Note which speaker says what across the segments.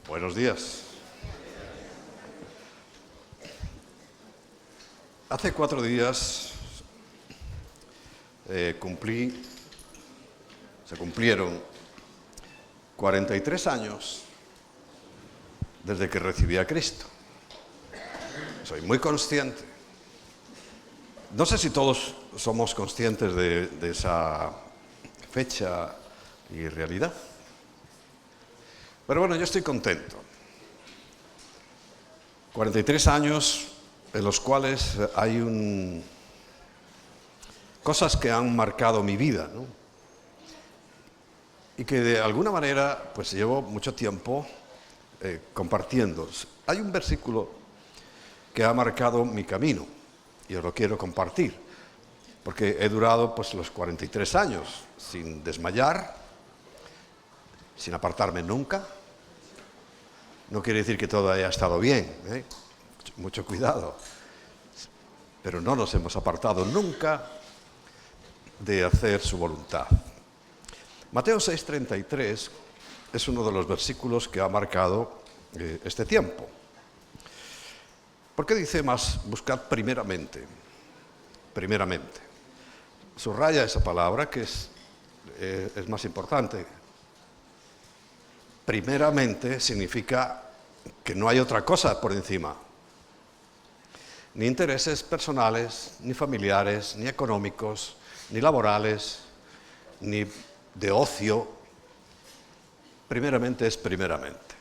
Speaker 1: Buenos días. Hace 4 días se cumplieron 43 años desde que recibí a Cristo. Soy muy consciente. No sé si todos somos conscientes de esa fecha y realidad. Pero bueno, yo estoy contento. 43 años en los cuales hay cosas que han marcado mi vida, ¿no? Y que de alguna manera pues llevo mucho tiempo compartiendo. Hay un versículo que ha marcado mi camino y os lo quiero compartir, porque he durado pues los 43 años sin desmayar, sin apartarme nunca. No quiere decir que todo haya estado bien, ¿eh? Mucho cuidado. Pero no nos hemos apartado nunca de hacer su voluntad. Mateo 6:33 es uno de los versículos que ha marcado este tiempo. ¿Por qué dice más? Buscad primeramente. Primeramente. Subraya esa palabra que es más importante. Primeramente significa que no hay otra cosa por encima. Ni intereses personales, ni familiares, ni económicos, ni laborales, ni de ocio. Primeramente es primeramente.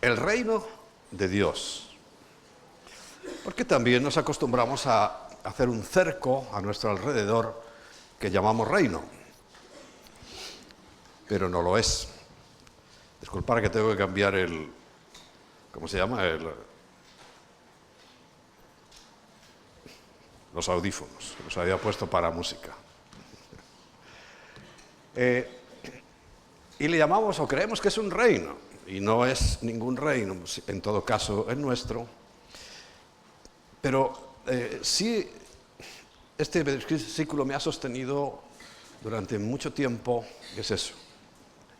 Speaker 1: El reino de Dios. Porque también nos acostumbramos a hacer un cerco a nuestro alrededor que llamamos reino. Pero no lo es. Disculpad que tengo que cambiar ¿cómo se llama? Los audífonos. Los había puesto para música. Y le llamamos o creemos que es un reino. Y no es ningún reino. En todo caso es nuestro. Pero sí, este versículo me ha sostenido durante mucho tiempo. Es eso.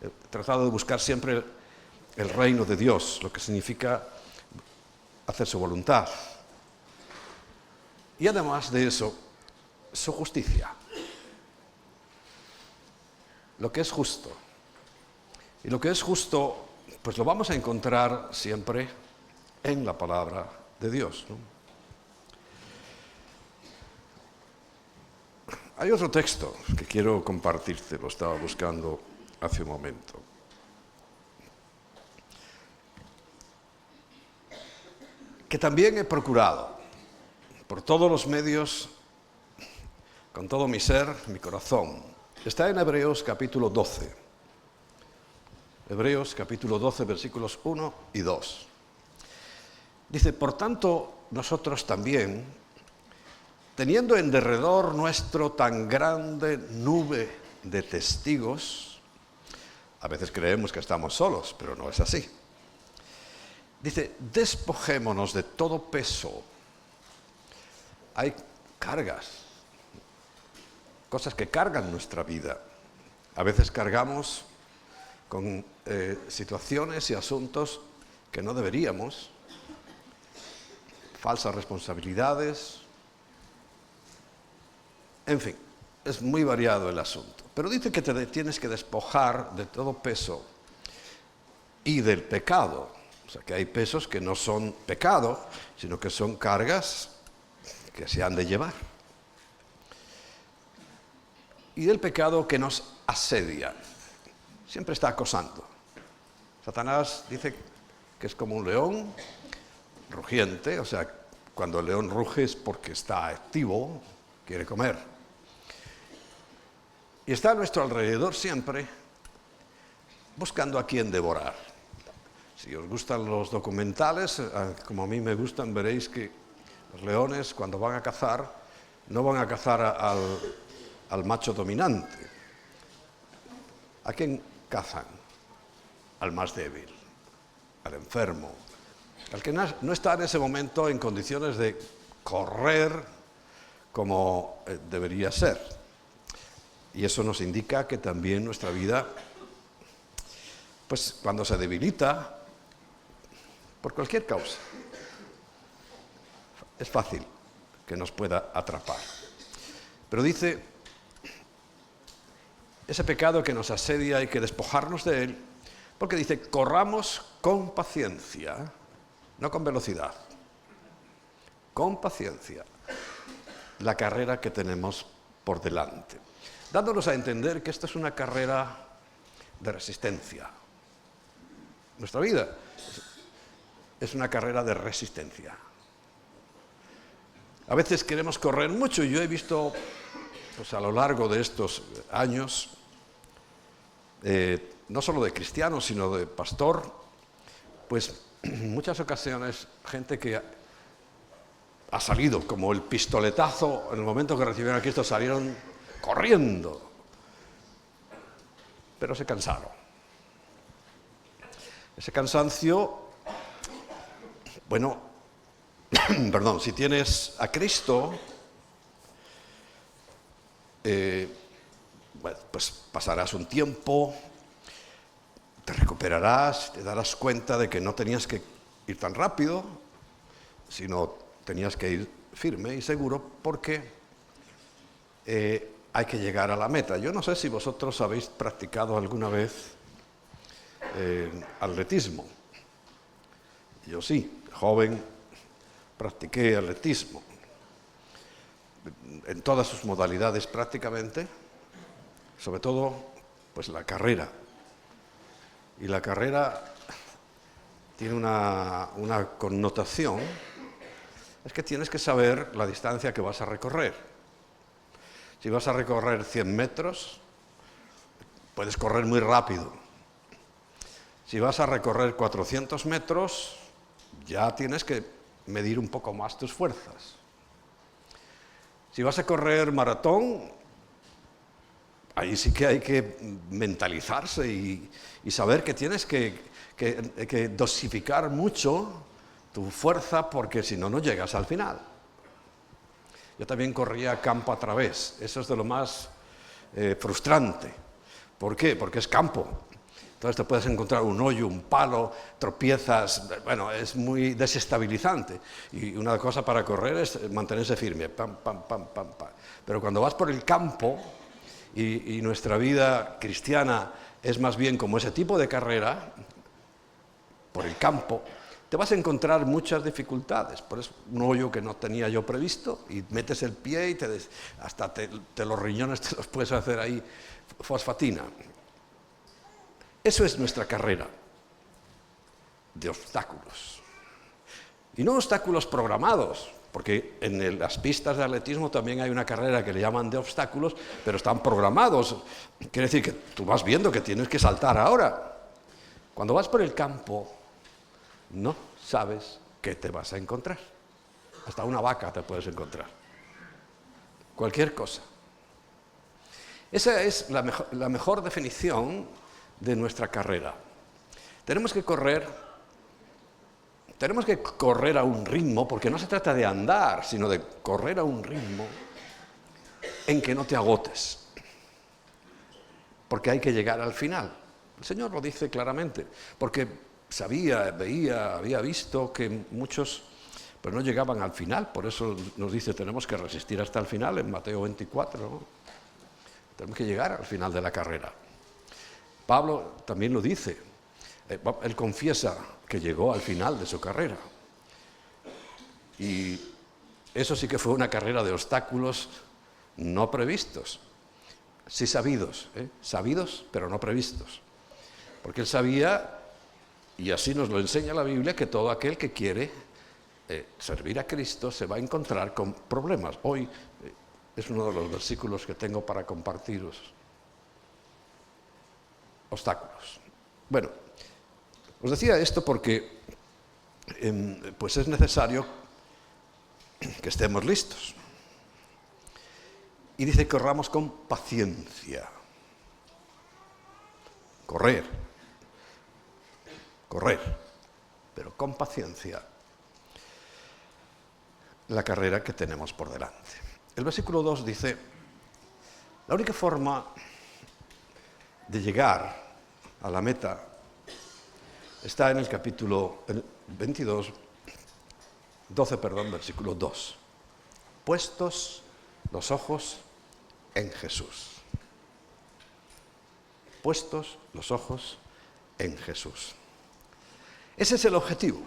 Speaker 1: He tratado de buscar siempre el reino de Dios, lo que significa hacer su voluntad. Y además de eso, su justicia. Lo que es justo. Y lo que es justo, pues lo vamos a encontrar siempre en la palabra de Dios, ¿no? Hay otro texto que quiero compartirte, lo estaba buscando hace un momento. Que también he procurado, por todos los medios, con todo mi ser, mi corazón. Está en Hebreos capítulo 12. Hebreos capítulo 12, versículos 1 y 2. Dice, por tanto, nosotros también, teniendo en derredor nuestro tan grande nube de testigos. A veces creemos que estamos solos, pero no es así. Dice, despojémonos de todo peso. Hay cargas, cosas que cargan nuestra vida. A veces cargamos con situaciones y asuntos que no deberíamos, falsas responsabilidades, en fin, es muy variado el asunto. Pero dice que te tienes que despojar de todo peso y del pecado. O sea, que hay pesos que no son pecado, sino que son cargas que se han de llevar. Y del pecado que nos asedia. Siempre está acosando. Satanás dice que es como un león rugiente, o sea, cuando el león ruge es porque está activo, quiere comer. Y está a nuestro alrededor siempre buscando a quién devorar. Si os gustan los documentales, como a mí me gustan, veréis que los leones cuando van a cazar, no van a cazar al macho dominante. ¿A quién cazan? Al más débil, al enfermo, al que no está en ese momento en condiciones de correr como debería ser. Y eso nos indica que también nuestra vida pues cuando se debilita, por cualquier causa, es fácil que nos pueda atrapar. Pero dice, ese pecado que nos asedia hay que despojarnos de él, porque dice, corramos con paciencia, no con velocidad, con paciencia, la carrera que tenemos por delante, dándonos a entender que esta es una carrera de resistencia. Nuestra vida es una carrera de resistencia. A veces queremos correr mucho y yo he visto, pues a lo largo de estos años, no solo de cristiano, sino de pastor, pues en muchas ocasiones gente que ha salido como el pistoletazo, en el momento que recibieron a Cristo salieron corriendo, pero se cansaron. Ese cansancio, bueno, perdón, si tienes a Cristo, bueno, pues pasarás un tiempo, te recuperarás, te darás cuenta de que no tenías que ir tan rápido, sino tenías que ir firme y seguro, porque hay que llegar a la meta. Yo no sé si vosotros habéis practicado alguna vez atletismo. Yo sí, joven, practiqué atletismo en todas sus modalidades prácticamente, sobre todo pues la carrera. Y la carrera tiene una connotación, es que tienes que saber la distancia que vas a recorrer. Si vas a recorrer 100 metros, puedes correr muy rápido. Si vas a recorrer 400 metros, ya tienes que medir un poco más tus fuerzas. Si vas a correr maratón, ahí sí que hay que mentalizarse y saber que tienes que dosificar mucho tu fuerza, porque si no, no llegas al final. Yo también corría campo a través, eso es de lo más frustrante. ¿Por qué? Porque es campo. Entonces te puedes encontrar un hoyo, un palo, tropiezas, bueno, es muy desestabilizante. Y una cosa para correr es mantenerse firme, pam, pam, pam, pam, pam. Pero cuando vas por el campo, y nuestra vida cristiana es más bien como ese tipo de carrera, por el campo, te vas a encontrar muchas dificultades. Por eso un hoyo que no tenía yo previsto, y metes el pie y hasta los riñones te los puedes hacer ahí fosfatina. Eso es nuestra carrera de obstáculos. Y no obstáculos programados, porque en las pistas de atletismo también hay una carrera que le llaman de obstáculos, pero están programados. Quiere decir que tú vas viendo que tienes que saltar ahora. Cuando vas por el campo, no sabes qué te vas a encontrar. Hasta una vaca te puedes encontrar. Cualquier cosa. Esa es la mejor definición de nuestra carrera. Tenemos que correr a un ritmo, porque no se trata de andar, sino de correr a un ritmo en que no te agotes, porque hay que llegar al final. El Señor lo dice claramente, porque había visto que muchos pues no llegaban al final, por eso nos dice tenemos que resistir hasta el final en Mateo 24, ¿no? Tenemos que llegar al final de la carrera. Pablo también lo dice, él confiesa que llegó al final de su carrera. Y eso sí que fue una carrera de obstáculos no previstos, sí sabidos, sabidos pero no previstos. Porque él sabía, y así nos lo enseña la Biblia, que todo aquel que quiere servir a Cristo se va a encontrar con problemas. Hoy es uno de los versículos que tengo para compartiros. Obstáculos. Bueno, os decía esto porque pues es necesario que estemos listos. Y dice que corramos con paciencia. Correr, pero con paciencia la carrera que tenemos por delante. El versículo 2 dice, la única forma de llegar a la meta está en el capítulo 22, 12, versículo 2. Puestos los ojos en Jesús. Puestos los ojos en Jesús. Ese es el objetivo.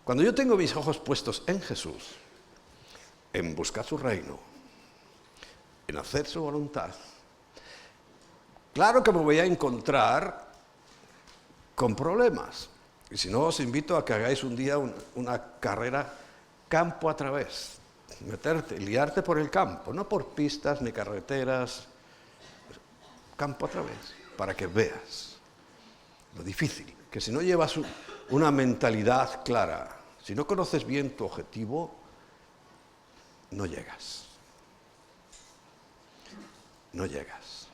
Speaker 1: Cuando yo tengo mis ojos puestos en Jesús, en buscar su reino, en hacer su voluntad, claro que me voy a encontrar con problemas. Y si no, os invito a que hagáis un día una carrera campo a través. Liarte por el campo, no por pistas ni carreteras, campo a través, para que veas lo difícil, que si no llevas una mentalidad clara, si no conoces bien tu objetivo, no llegas. No llegas.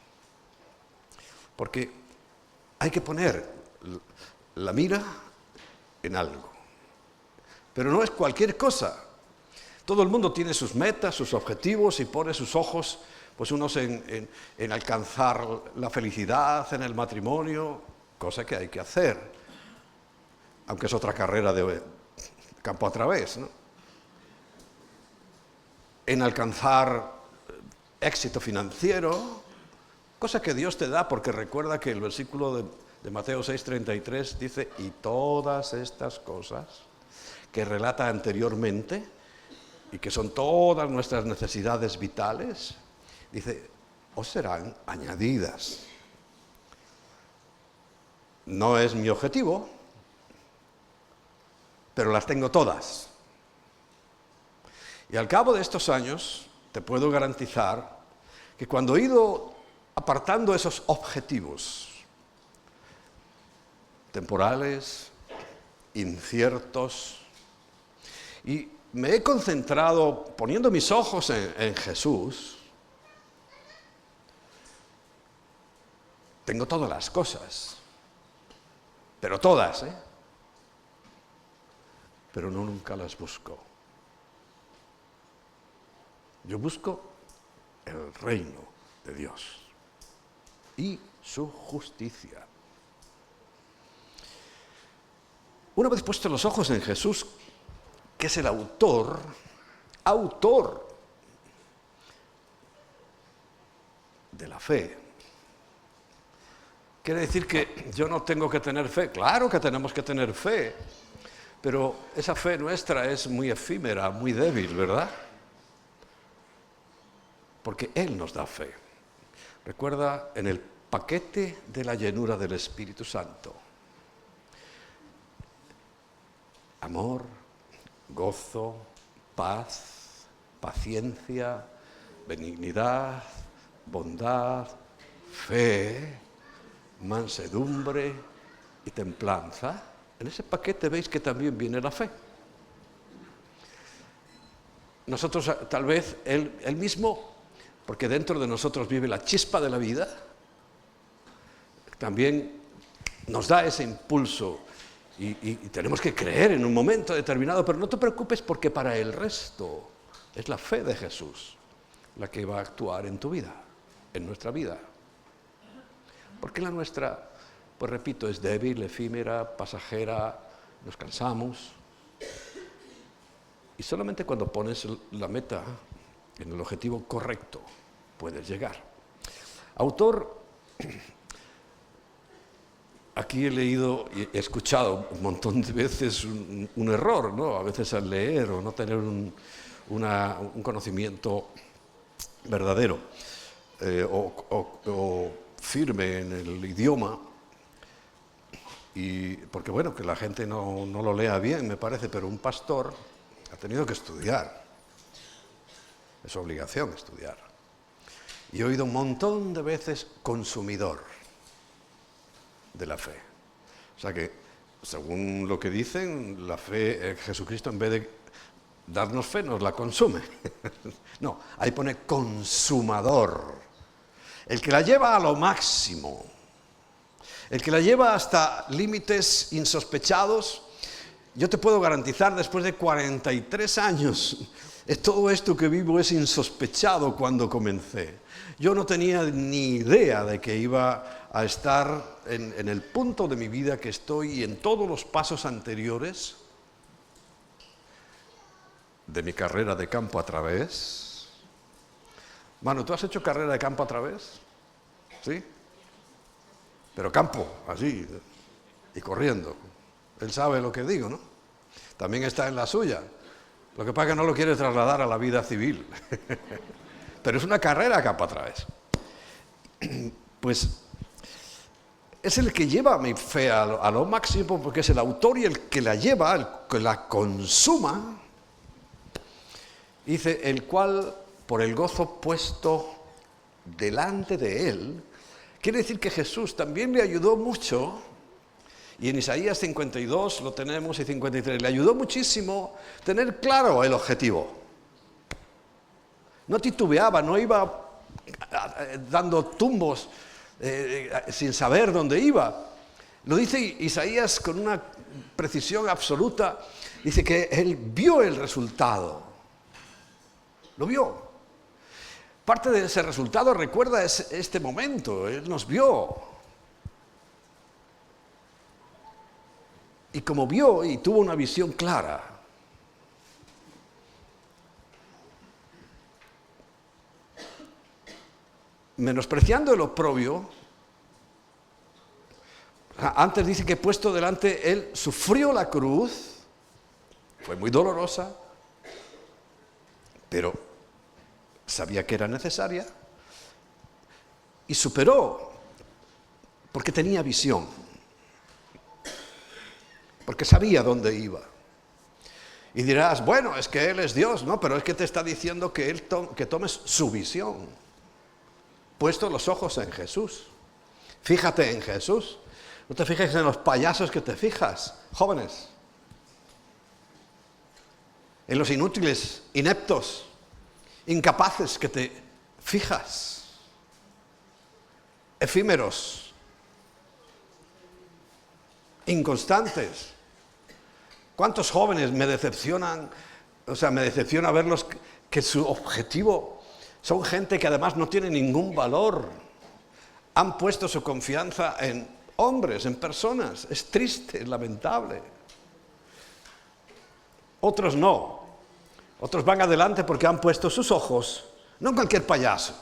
Speaker 1: Porque hay que poner la mira en algo. Pero no es cualquier cosa. Todo el mundo tiene sus metas, sus objetivos y pone sus ojos, pues unos en alcanzar la felicidad en el matrimonio, cosa que hay que hacer, aunque es otra carrera de campo a través, ¿no? En alcanzar éxito financiero, cosa que Dios te da, porque recuerda que el versículo de Mateo 6:33 dice, y todas estas cosas que relata anteriormente, y que son todas nuestras necesidades vitales, dice, os serán añadidas. No es mi objetivo, pero las tengo todas. Y al cabo de estos años, te puedo garantizar que cuando he ido apartando esos objetivos temporales, inciertos, y me he concentrado poniendo mis ojos en Jesús, tengo todas las cosas, pero todas, pero no nunca las busco. Yo busco el reino de Dios y su justicia. Una vez puestos los ojos en Jesús, que es el autor de la fe. Quiere decir que yo no tengo que tener fe. Claro que tenemos que tener fe, pero esa fe nuestra es muy efímera, muy débil, ¿verdad? Porque Él nos da fe. Recuerda en el paquete de la llenura del Espíritu Santo. Amor, gozo, paz, paciencia, benignidad, bondad, fe, mansedumbre y templanza. En ese paquete veis que también viene la fe. Nosotros, tal vez, él mismo, porque dentro de nosotros vive la chispa de la vida, también nos da ese impulso y tenemos que creer en un momento determinado, pero no te preocupes porque para el resto es la fe de Jesús la que va a actuar en tu vida, en nuestra vida. Porque la nuestra, pues repito, es débil, efímera, pasajera, nos cansamos. Y solamente cuando pones la meta en el objetivo correcto, puedes llegar. Autor, aquí he leído y he escuchado un montón de veces un error, ¿no? A veces al leer o no tener un conocimiento verdadero o firme en el idioma, y porque bueno, que la gente no lo lea bien, me parece, pero un pastor ha tenido que estudiar. Es obligación estudiar. Y he oído un montón de veces consumidor de la fe. O sea que, según lo que dicen, la fe, Jesucristo en vez de darnos fe, nos la consume. No, ahí pone consumador. El que la lleva a lo máximo. El que la lleva hasta límites insospechados. Yo te puedo garantizar, después de 43 años, todo esto que vivo es insospechado cuando comencé. Yo no tenía ni idea de que iba a estar en el punto de mi vida que estoy y en todos los pasos anteriores de mi carrera de campo a través. Manu, ¿tú has hecho carrera de campo a través? ¿Sí? Pero campo, así, y corriendo. Él sabe lo que digo, ¿no? También está en la suya. Lo que pasa es que no lo quiere trasladar a la vida civil. Pero es una carrera a campo a través. Pues es el que lleva mi fe a lo máximo, porque es el autor y el que la lleva, el que la consuma. Dice, el cual, por el gozo puesto delante de él, quiere decir que Jesús también le ayudó mucho, y en Isaías 52 lo tenemos y 53, le ayudó muchísimo tener claro el objetivo. No titubeaba, no iba dando tumbos sin saber dónde iba. Lo dice Isaías con una precisión absoluta, dice que él vio el resultado. Lo vio. Parte de ese resultado recuerda este momento. Él nos vio. Y como vio y tuvo una visión clara, menospreciando el oprobio, antes dice que puesto delante, él sufrió la cruz, fue muy dolorosa, pero sabía que era necesaria y superó porque tenía visión, porque sabía dónde iba. Y dirás, bueno, es que Él es Dios, no, pero es que te está diciendo que que tomes su visión, puesto los ojos en Jesús. Fíjate en Jesús, no te fijes en los payasos que te fijas, jóvenes, en los inútiles, ineptos, incapaces que te fijas, efímeros, inconstantes. ¿Cuántos jóvenes me decepcionan? O sea, me decepciona verlos que su objetivo son gente que además no tiene ningún valor. Han puesto su confianza en hombres, en personas. Es triste, es lamentable. Otros no. Otros van adelante porque han puesto sus ojos, no en cualquier payaso,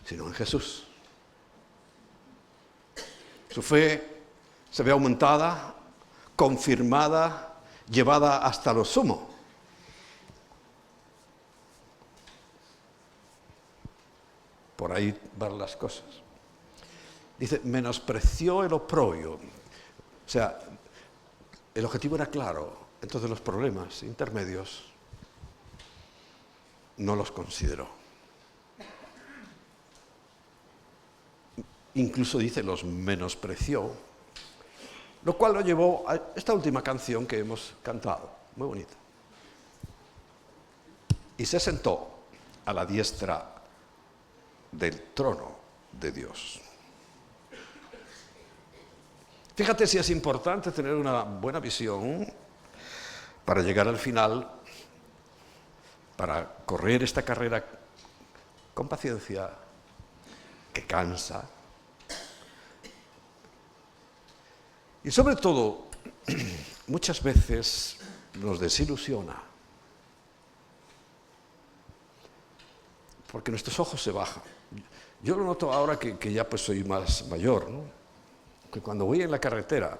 Speaker 1: sino en Jesús. Su fe se ve aumentada, confirmada, llevada hasta lo sumo. Por ahí van las cosas. Dice, menospreció el oprobio. O sea, el objetivo era claro, entonces los problemas intermedios no los consideró. Incluso dice, los menospreció, lo cual lo llevó a esta última canción que hemos cantado, muy bonita. Y se sentó a la diestra del trono de Dios. Fíjate si es importante tener una buena visión para llegar al final, para correr esta carrera con paciencia, que cansa. Y sobre todo, muchas veces nos desilusiona, porque nuestros ojos se bajan. Yo lo noto ahora que ya pues soy más mayor, ¿no? Que cuando voy en la carretera,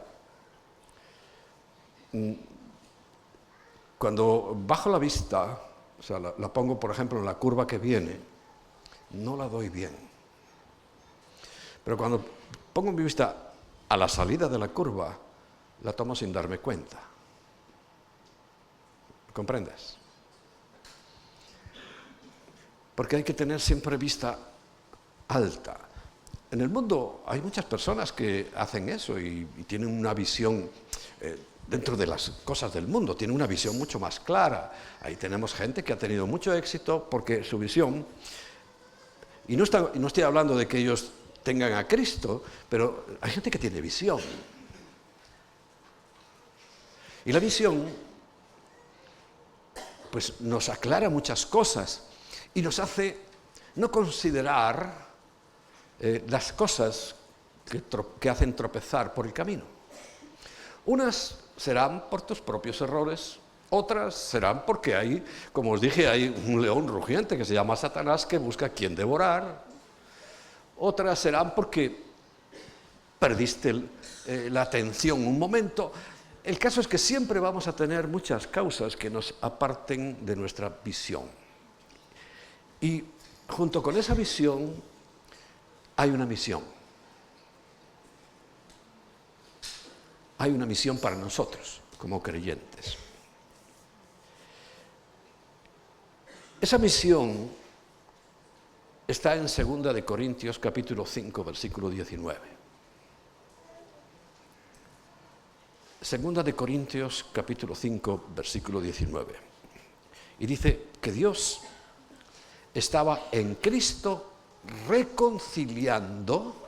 Speaker 1: cuando bajo la vista, o sea, la pongo por ejemplo en la curva que viene, no la doy bien. Pero cuando pongo mi vista a la salida de la curva, la tomo sin darme cuenta. ¿Comprendes? Porque hay que tener siempre vista alta. En el mundo hay muchas personas que hacen eso y tienen una visión, dentro de las cosas del mundo, tienen una visión mucho más clara. Ahí tenemos gente que ha tenido mucho éxito porque su visión, y no estoy hablando de que ellos tengan a Cristo, pero hay gente que tiene visión. Y la visión, pues nos aclara muchas cosas y nos hace no considerar las cosas que hacen tropezar por el camino. Unas serán por tus propios errores, otras serán porque hay, como os dije, hay un león rugiente que se llama Satanás que busca a quien devorar. Otras serán porque perdiste la atención un momento. El caso es que siempre vamos a tener muchas causas que nos aparten de nuestra visión. Y junto con esa visión hay una misión. Hay una misión para nosotros como creyentes. Esa misión está en 2 de Corintios capítulo 5, versículo 19. 2 de Corintios capítulo 5, versículo 19. Y dice que Dios estaba en Cristo reconciliando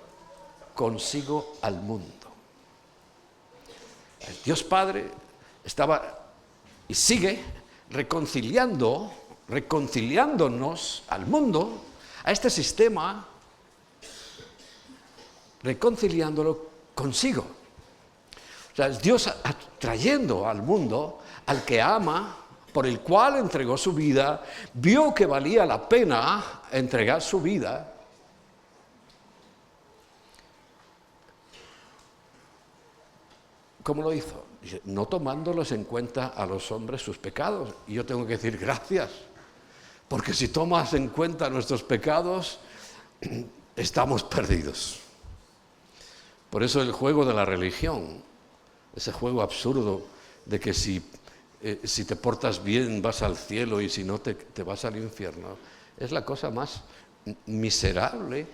Speaker 1: consigo al mundo. El Dios Padre estaba y sigue reconciliándonos al mundo, a este sistema, reconciliándolo consigo. O sea, es Dios atrayendo al mundo al que ama, por el cual entregó su vida, vio que valía la pena entregar su vida. ¿Cómo lo hizo? Dice, no tomándolos en cuenta a los hombres sus pecados. Y yo tengo que decir gracias, porque si tomas en cuenta nuestros pecados, estamos perdidos. Por eso el juego de la religión, ese juego absurdo de que si te portas bien vas al cielo y si no te vas al infierno, es la cosa más miserable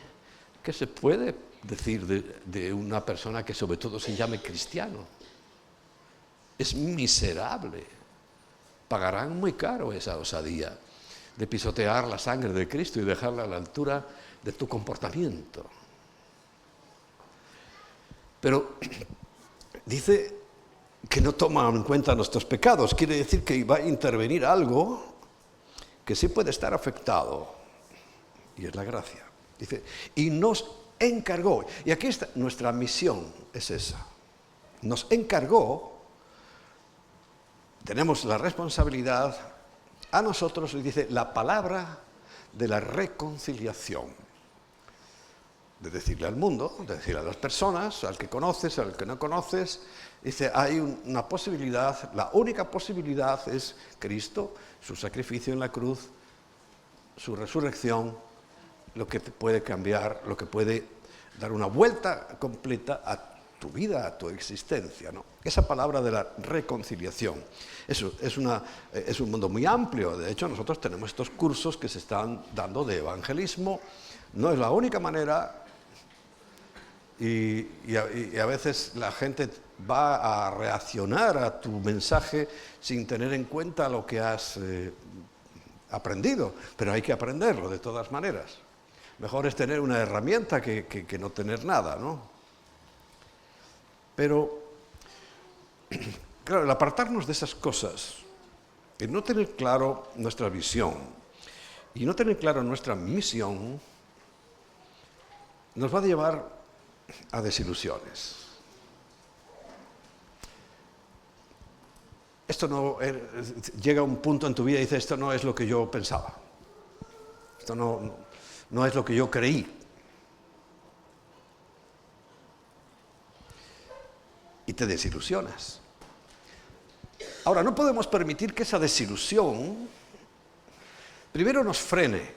Speaker 1: que se puede decir de una persona que sobre todo se llame cristiano. Es miserable. Pagarán muy caro esa osadía de pisotear la sangre de Cristo y dejarla a la altura de tu comportamiento. Pero dice que no toma en cuenta nuestros pecados. Quiere decir que va a intervenir algo que sí puede estar afectado, y es la gracia. Dice, y nos encargó, y aquí está nuestra misión, es esa. Nos encargó, tenemos la responsabilidad a nosotros, y dice, la palabra de la reconciliación. De decirle al mundo, de decirle a las personas, al que conoces, al que no conoces, dice, hay una posibilidad, la única posibilidad es Cristo, su sacrificio en la cruz, su resurrección, lo que te puede cambiar, lo que puede dar una vuelta completa a tu vida, a tu existencia, ¿no? Esa palabra de la reconciliación. Eso es un mundo muy amplio. De hecho, nosotros tenemos estos cursos que se están dando de evangelismo. No es la única manera. Y a veces la gente va a reaccionar a tu mensaje sin tener en cuenta lo que has aprendido, pero hay que aprenderlo de todas maneras. Mejor es tener una herramienta que no tener nada, ¿no? Pero, claro, el apartarnos de esas cosas, el no tener claro nuestra visión y no tener claro nuestra misión, nos va a llevar a desilusiones. Esto no llega a un punto en tu vida y dices, esto no es lo que yo pensaba, esto no es lo que yo creí. Y te desilusionas. Ahora, no podemos permitir que esa desilusión primero nos frene,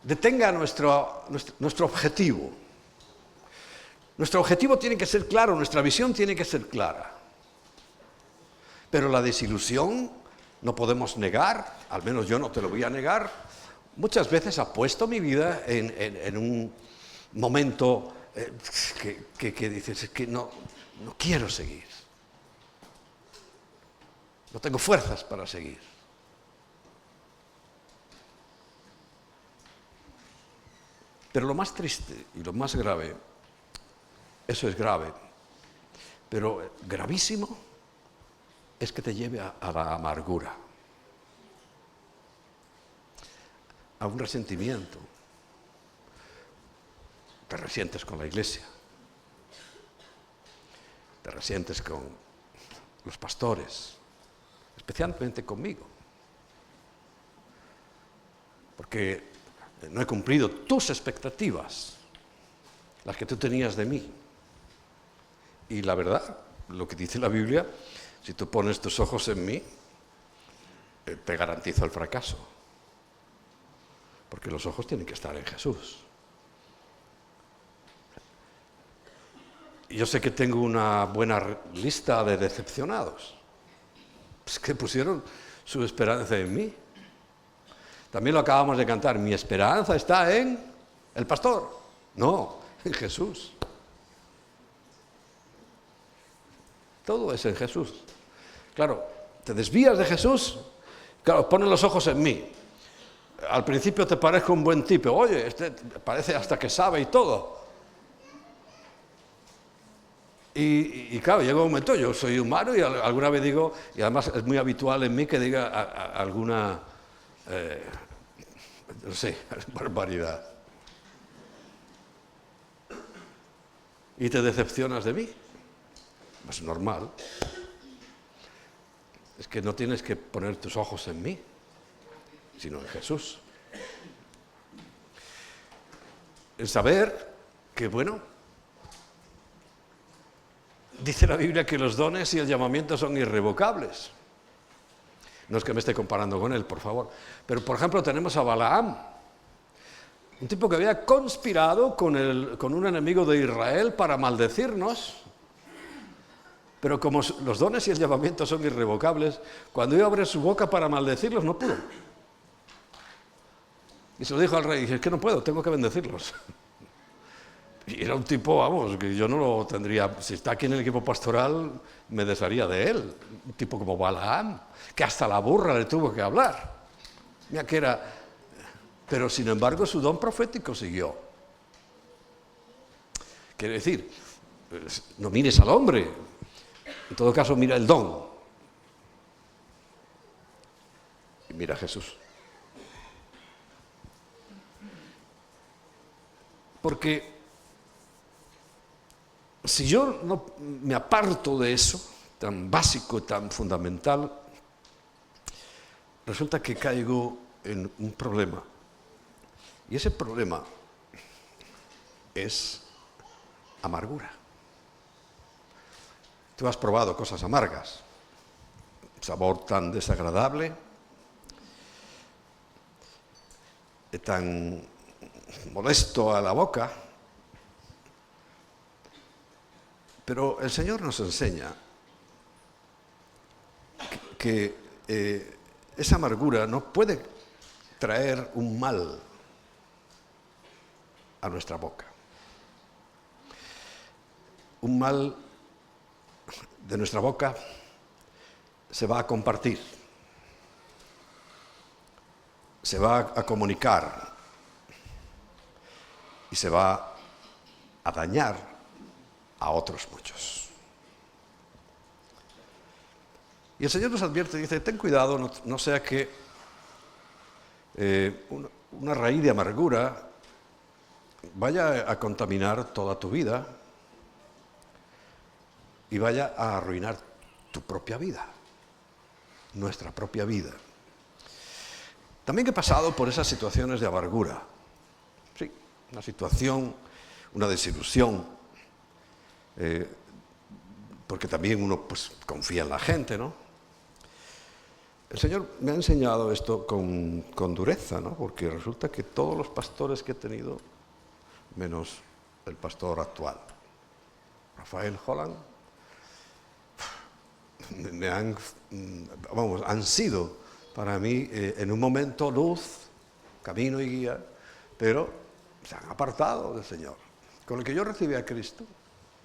Speaker 1: detenga nuestro objetivo. Nuestro objetivo tiene que ser claro, nuestra visión tiene que ser clara. Pero la desilusión no podemos negar, al menos yo no te lo voy a negar. Muchas veces ha puesto mi vida en un momento que dices que no quiero seguir. No tengo fuerzas para seguir. Pero lo más triste y lo más grave, eso es grave, pero gravísimo, es que te lleve a la amargura, a un resentimiento, te resientes con la iglesia, te resientes con los pastores, especialmente conmigo, porque no he cumplido tus expectativas, las que tú tenías de mí. Y la verdad, lo que dice la Biblia, si tú pones tus ojos en mí, te garantizo el fracaso, porque los ojos tienen que estar en Jesús. Yo sé que tengo una buena lista de decepcionados, pues que pusieron su esperanza en mí. También lo acabamos de cantar, mi esperanza está en el pastor, no, en Jesús. Todo es en Jesús. Claro, te desvías de Jesús, claro, pones los ojos en mí. Al principio te parezco un buen tipo, oye, este parece hasta que sabe y todo. Y claro, llega un momento, yo soy humano y alguna vez digo, y además es muy habitual en mí que diga alguna, no sé, barbaridad. Y te decepcionas de mí. Es normal. Es que no tienes que poner tus ojos en mí, sino en Jesús. El saber que, bueno, dice la Biblia que los dones y el llamamiento son irrevocables. No es que me esté comparando con él, por favor. Pero, por ejemplo, tenemos a Balaam, un tipo que había conspirado con un enemigo de Israel para maldecirnos. Pero como los dones y el llamamiento son irrevocables, cuando iba a abrir su boca para maldecirlos, no pudo. Y se lo dijo al rey, dije, es que no puedo, tengo que bendecirlos. Y era un tipo, vamos, que yo no lo tendría, si está aquí en el equipo pastoral, me desharía de él. Un tipo como Balaam, que hasta la burra le tuvo que hablar. Mira que era, pero sin embargo su don profético siguió. Quiere decir, no mires al hombre, en todo caso mira el don. Y mira a Jesús. Porque si yo no me aparto de eso, tan básico, tan fundamental, resulta que caigo en un problema. Y ese problema es amargura. Tú has probado cosas amargas, sabor tan desagradable, tan molesto a la boca, pero el Señor nos enseña que esa amargura no puede traer un mal a nuestra boca. Un mal de nuestra boca se va a compartir, se va a comunicar y se va a dañar a otros muchos. Y el Señor nos advierte, dice, ten cuidado, no sea que una raíz de amargura vaya a contaminar toda tu vida y vaya a arruinar tu propia vida, nuestra propia vida. También he pasado por esas situaciones de amargura. Sí, una situación, una desilusión, porque también uno pues confía en la gente, ¿no? El Señor me ha enseñado esto con dureza, ¿no? Porque resulta que todos los pastores que he tenido, menos el pastor actual, Rafael Holland, han sido para mí en un momento luz, camino y guía, pero se han apartado del Señor. Con el que yo recibí a Cristo,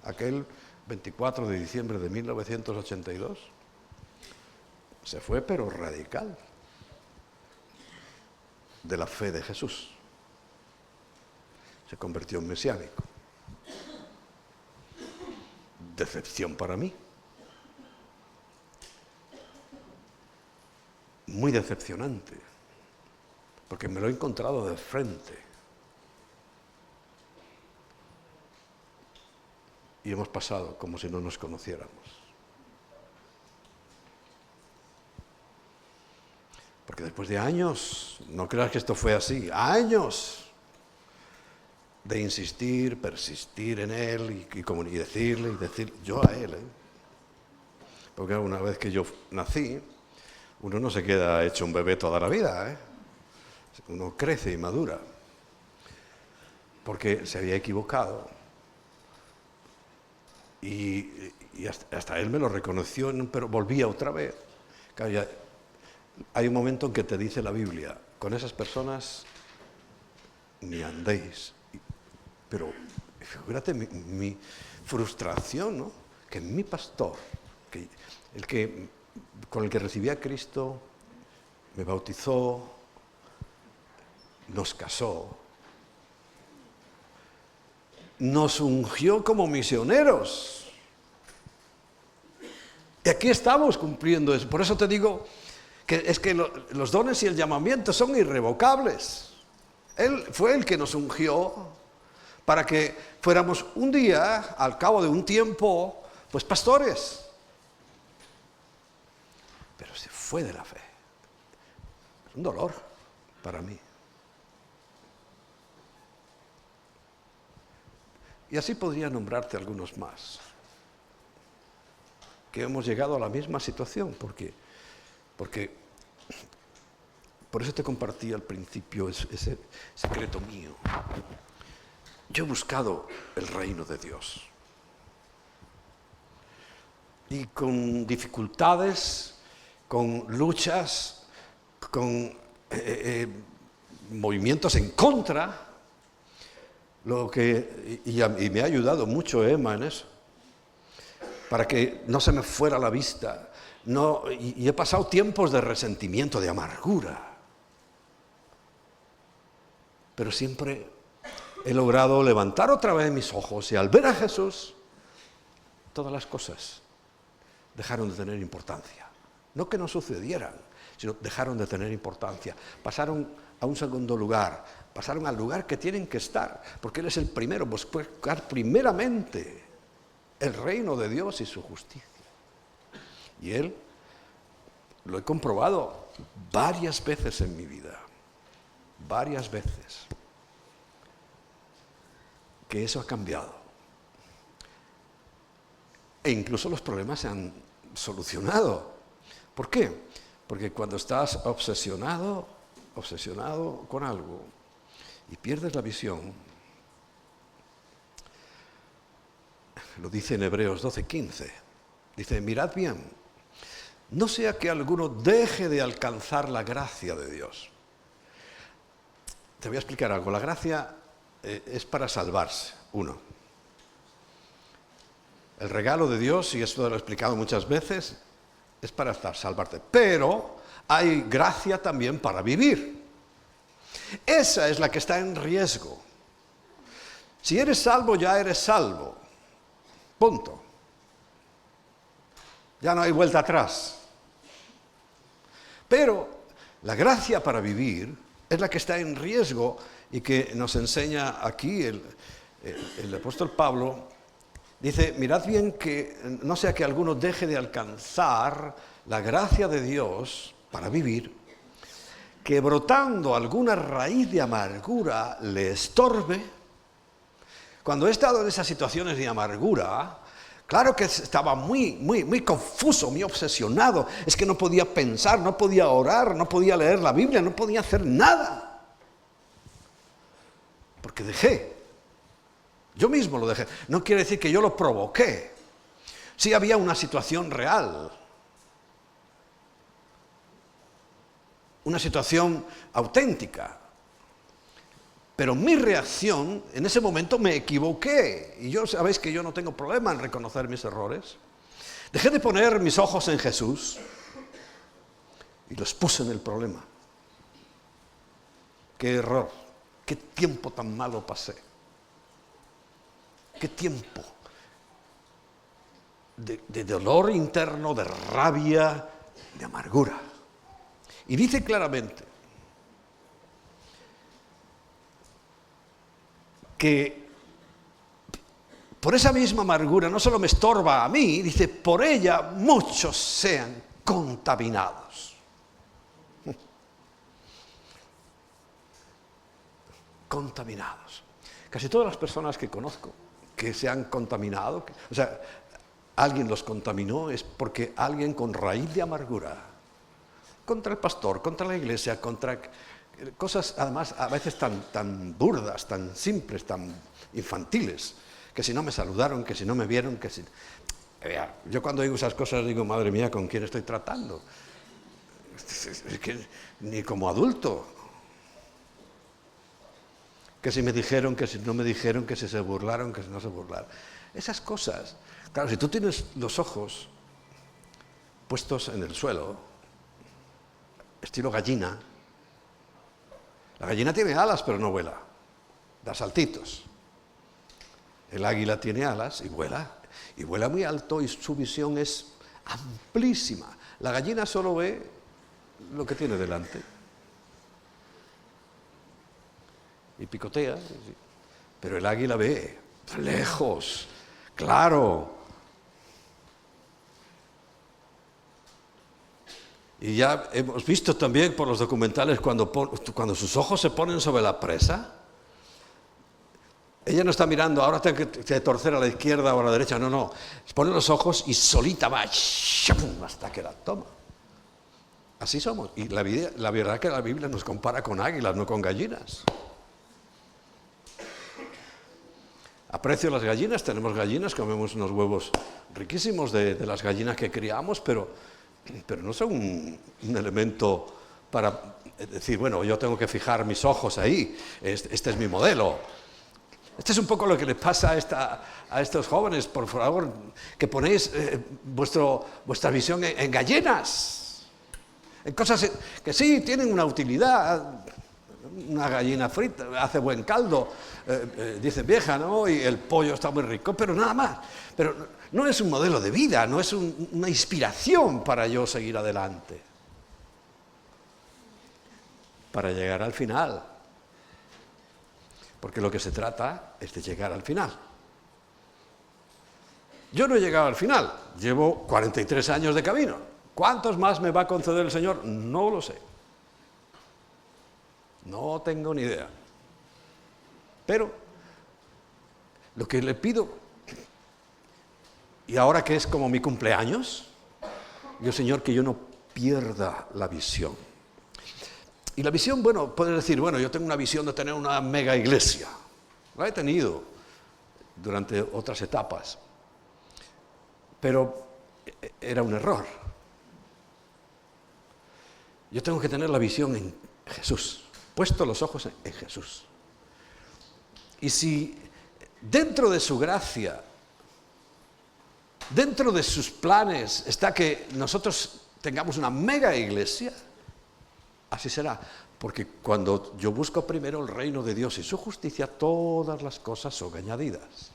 Speaker 1: aquel 24 de diciembre de 1982, se fue pero radical de la fe de Jesús. Se convirtió en mesiánico. Decepción para mí. Muy decepcionante, porque me lo he encontrado de frente. y hemos pasado como si no nos conociéramos. Porque después de años, no creas que esto fue así, años de insistir, persistir en él y decirle, yo a él. Porque una vez que yo nací, uno no se queda hecho un bebé toda la vida, uno crece y madura. Porque se había equivocado. Y hasta él me lo reconoció, pero volvía otra vez. Claro, hay un momento en que te dice la Biblia, con esas personas ni andéis. Pero fíjate mi frustración, ¿no? Que mi pastor, con el que recibí a Cristo, me bautizó, nos casó, nos ungió como misioneros. Y aquí estamos cumpliendo eso. Por eso te digo que es que los dones y el llamamiento son irrevocables. Él fue el que nos ungió para que fuéramos un día, al cabo de un tiempo, pues pastores. Pero se fue de la fe. Es un dolor para mí. Y así podría nombrarte algunos más, que hemos llegado a la misma situación, porque por eso te compartí al principio ese secreto mío. Yo he buscado el reino de Dios. Y con dificultades, con luchas, con movimientos en contra, y me ha ayudado mucho Emma en eso, para que no se me fuera la vista. Y he pasado tiempos de resentimiento, de amargura. Pero siempre he logrado levantar otra vez mis ojos y al ver a Jesús, todas las cosas dejaron de tener importancia. No que no sucedieran, sino dejaron de tener importancia. Pasaron a un segundo lugar, pasaron al lugar que tienen que estar, porque Él es el primero, buscar primeramente el reino de Dios y su justicia. Y Él, lo he comprobado varias veces en mi vida, varias veces, que eso ha cambiado. E incluso los problemas se han solucionado. ¿Por qué? Porque cuando estás obsesionado con algo y pierdes la visión, lo dice en Hebreos 12:15, dice, mirad bien, no sea que alguno deje de alcanzar la gracia de Dios. Te voy a explicar algo. La gracia es para salvarse, uno. El regalo de Dios, y esto lo he explicado muchas veces, es para salvarte. Pero hay gracia también para vivir. Esa es la que está en riesgo. Si eres salvo, ya eres salvo. Punto. Ya no hay vuelta atrás. Pero la gracia para vivir es la que está en riesgo y que nos enseña aquí el apóstol Pablo. Dice, mirad bien que no sea que alguno deje de alcanzar la gracia de Dios para vivir, que brotando alguna raíz de amargura le estorbe. Cuando he estado en esas situaciones de amargura, claro que estaba muy confuso, muy obsesionado. Es que no podía pensar, no podía orar, no podía leer la Biblia, no podía hacer nada. Porque yo mismo lo dejé. No quiere decir que yo lo provoqué. Sí había una situación real. Una situación auténtica. Pero mi reacción, en ese momento me equivoqué. Y sabéis que yo no tengo problema en reconocer mis errores. Dejé de poner mis ojos en Jesús y los puse en el problema. Qué error, qué tiempo tan malo pasé. Qué tiempo de dolor interno, de rabia, de amargura. Y dice claramente que por esa misma amargura no solo me estorba a mí, dice, por ella muchos sean contaminados. Contaminados. Casi todas las personas que conozco que se han contaminado, o sea, alguien los contaminó, es porque alguien con raíz de amargura, contra el pastor, contra la iglesia, contra cosas además a veces tan burdas, tan simples, tan infantiles, que si no me saludaron, que si no me vieron, que si... Yo cuando digo esas cosas digo, madre mía, ¿con quién estoy tratando? Es que ni como adulto. Que si me dijeron, que si no me dijeron, que si se burlaron, que si no se burlaron. Esas cosas. Claro, si tú tienes los ojos puestos en el suelo, estilo gallina, la gallina tiene alas pero no vuela, da saltitos. El águila tiene alas y vuela muy alto y su visión es amplísima. La gallina solo ve lo que tiene delante. Y picotea, pero el águila ve lejos, claro. Y ya hemos visto también por los documentales cuando sus ojos se ponen sobre la presa, ella no está mirando, ahora tengo que torcer a la izquierda o a la derecha, no, se pone los ojos y solita va hasta que la toma. Así somos. Y la verdad que la Biblia nos compara con águilas, no con gallinas. Aprecio las gallinas, tenemos gallinas, comemos unos huevos riquísimos de las gallinas que criamos, pero no son un elemento para decir, bueno, yo tengo que fijar mis ojos ahí, este es mi modelo. Este es un poco lo que le pasa a estos jóvenes, por favor, que ponéis vuestra visión en gallinas, en cosas que sí tienen una utilidad. Una gallina frita, hace buen caldo, dice vieja, ¿no? Y el pollo está muy rico, pero nada más. Pero no es un modelo de vida, no es una inspiración para yo seguir adelante. Para llegar al final. Porque lo que se trata es de llegar al final. Yo no he llegado al final, llevo 43 años de camino. ¿Cuántos más me va a conceder el Señor? No lo sé. No tengo ni idea. Pero lo que le pido, y ahora que es como mi cumpleaños, yo, Señor, que yo no pierda la visión. Y la visión, bueno, puedes decir, bueno, yo tengo una visión de tener una mega iglesia. La he tenido durante otras etapas. Pero era un error. Yo tengo que tener la visión en Jesús. Puesto los ojos en Jesús. Y si dentro de su gracia, dentro de sus planes, está que nosotros tengamos una mega iglesia, así será. Porque cuando yo busco primero el reino de Dios y su justicia, todas las cosas son añadidas.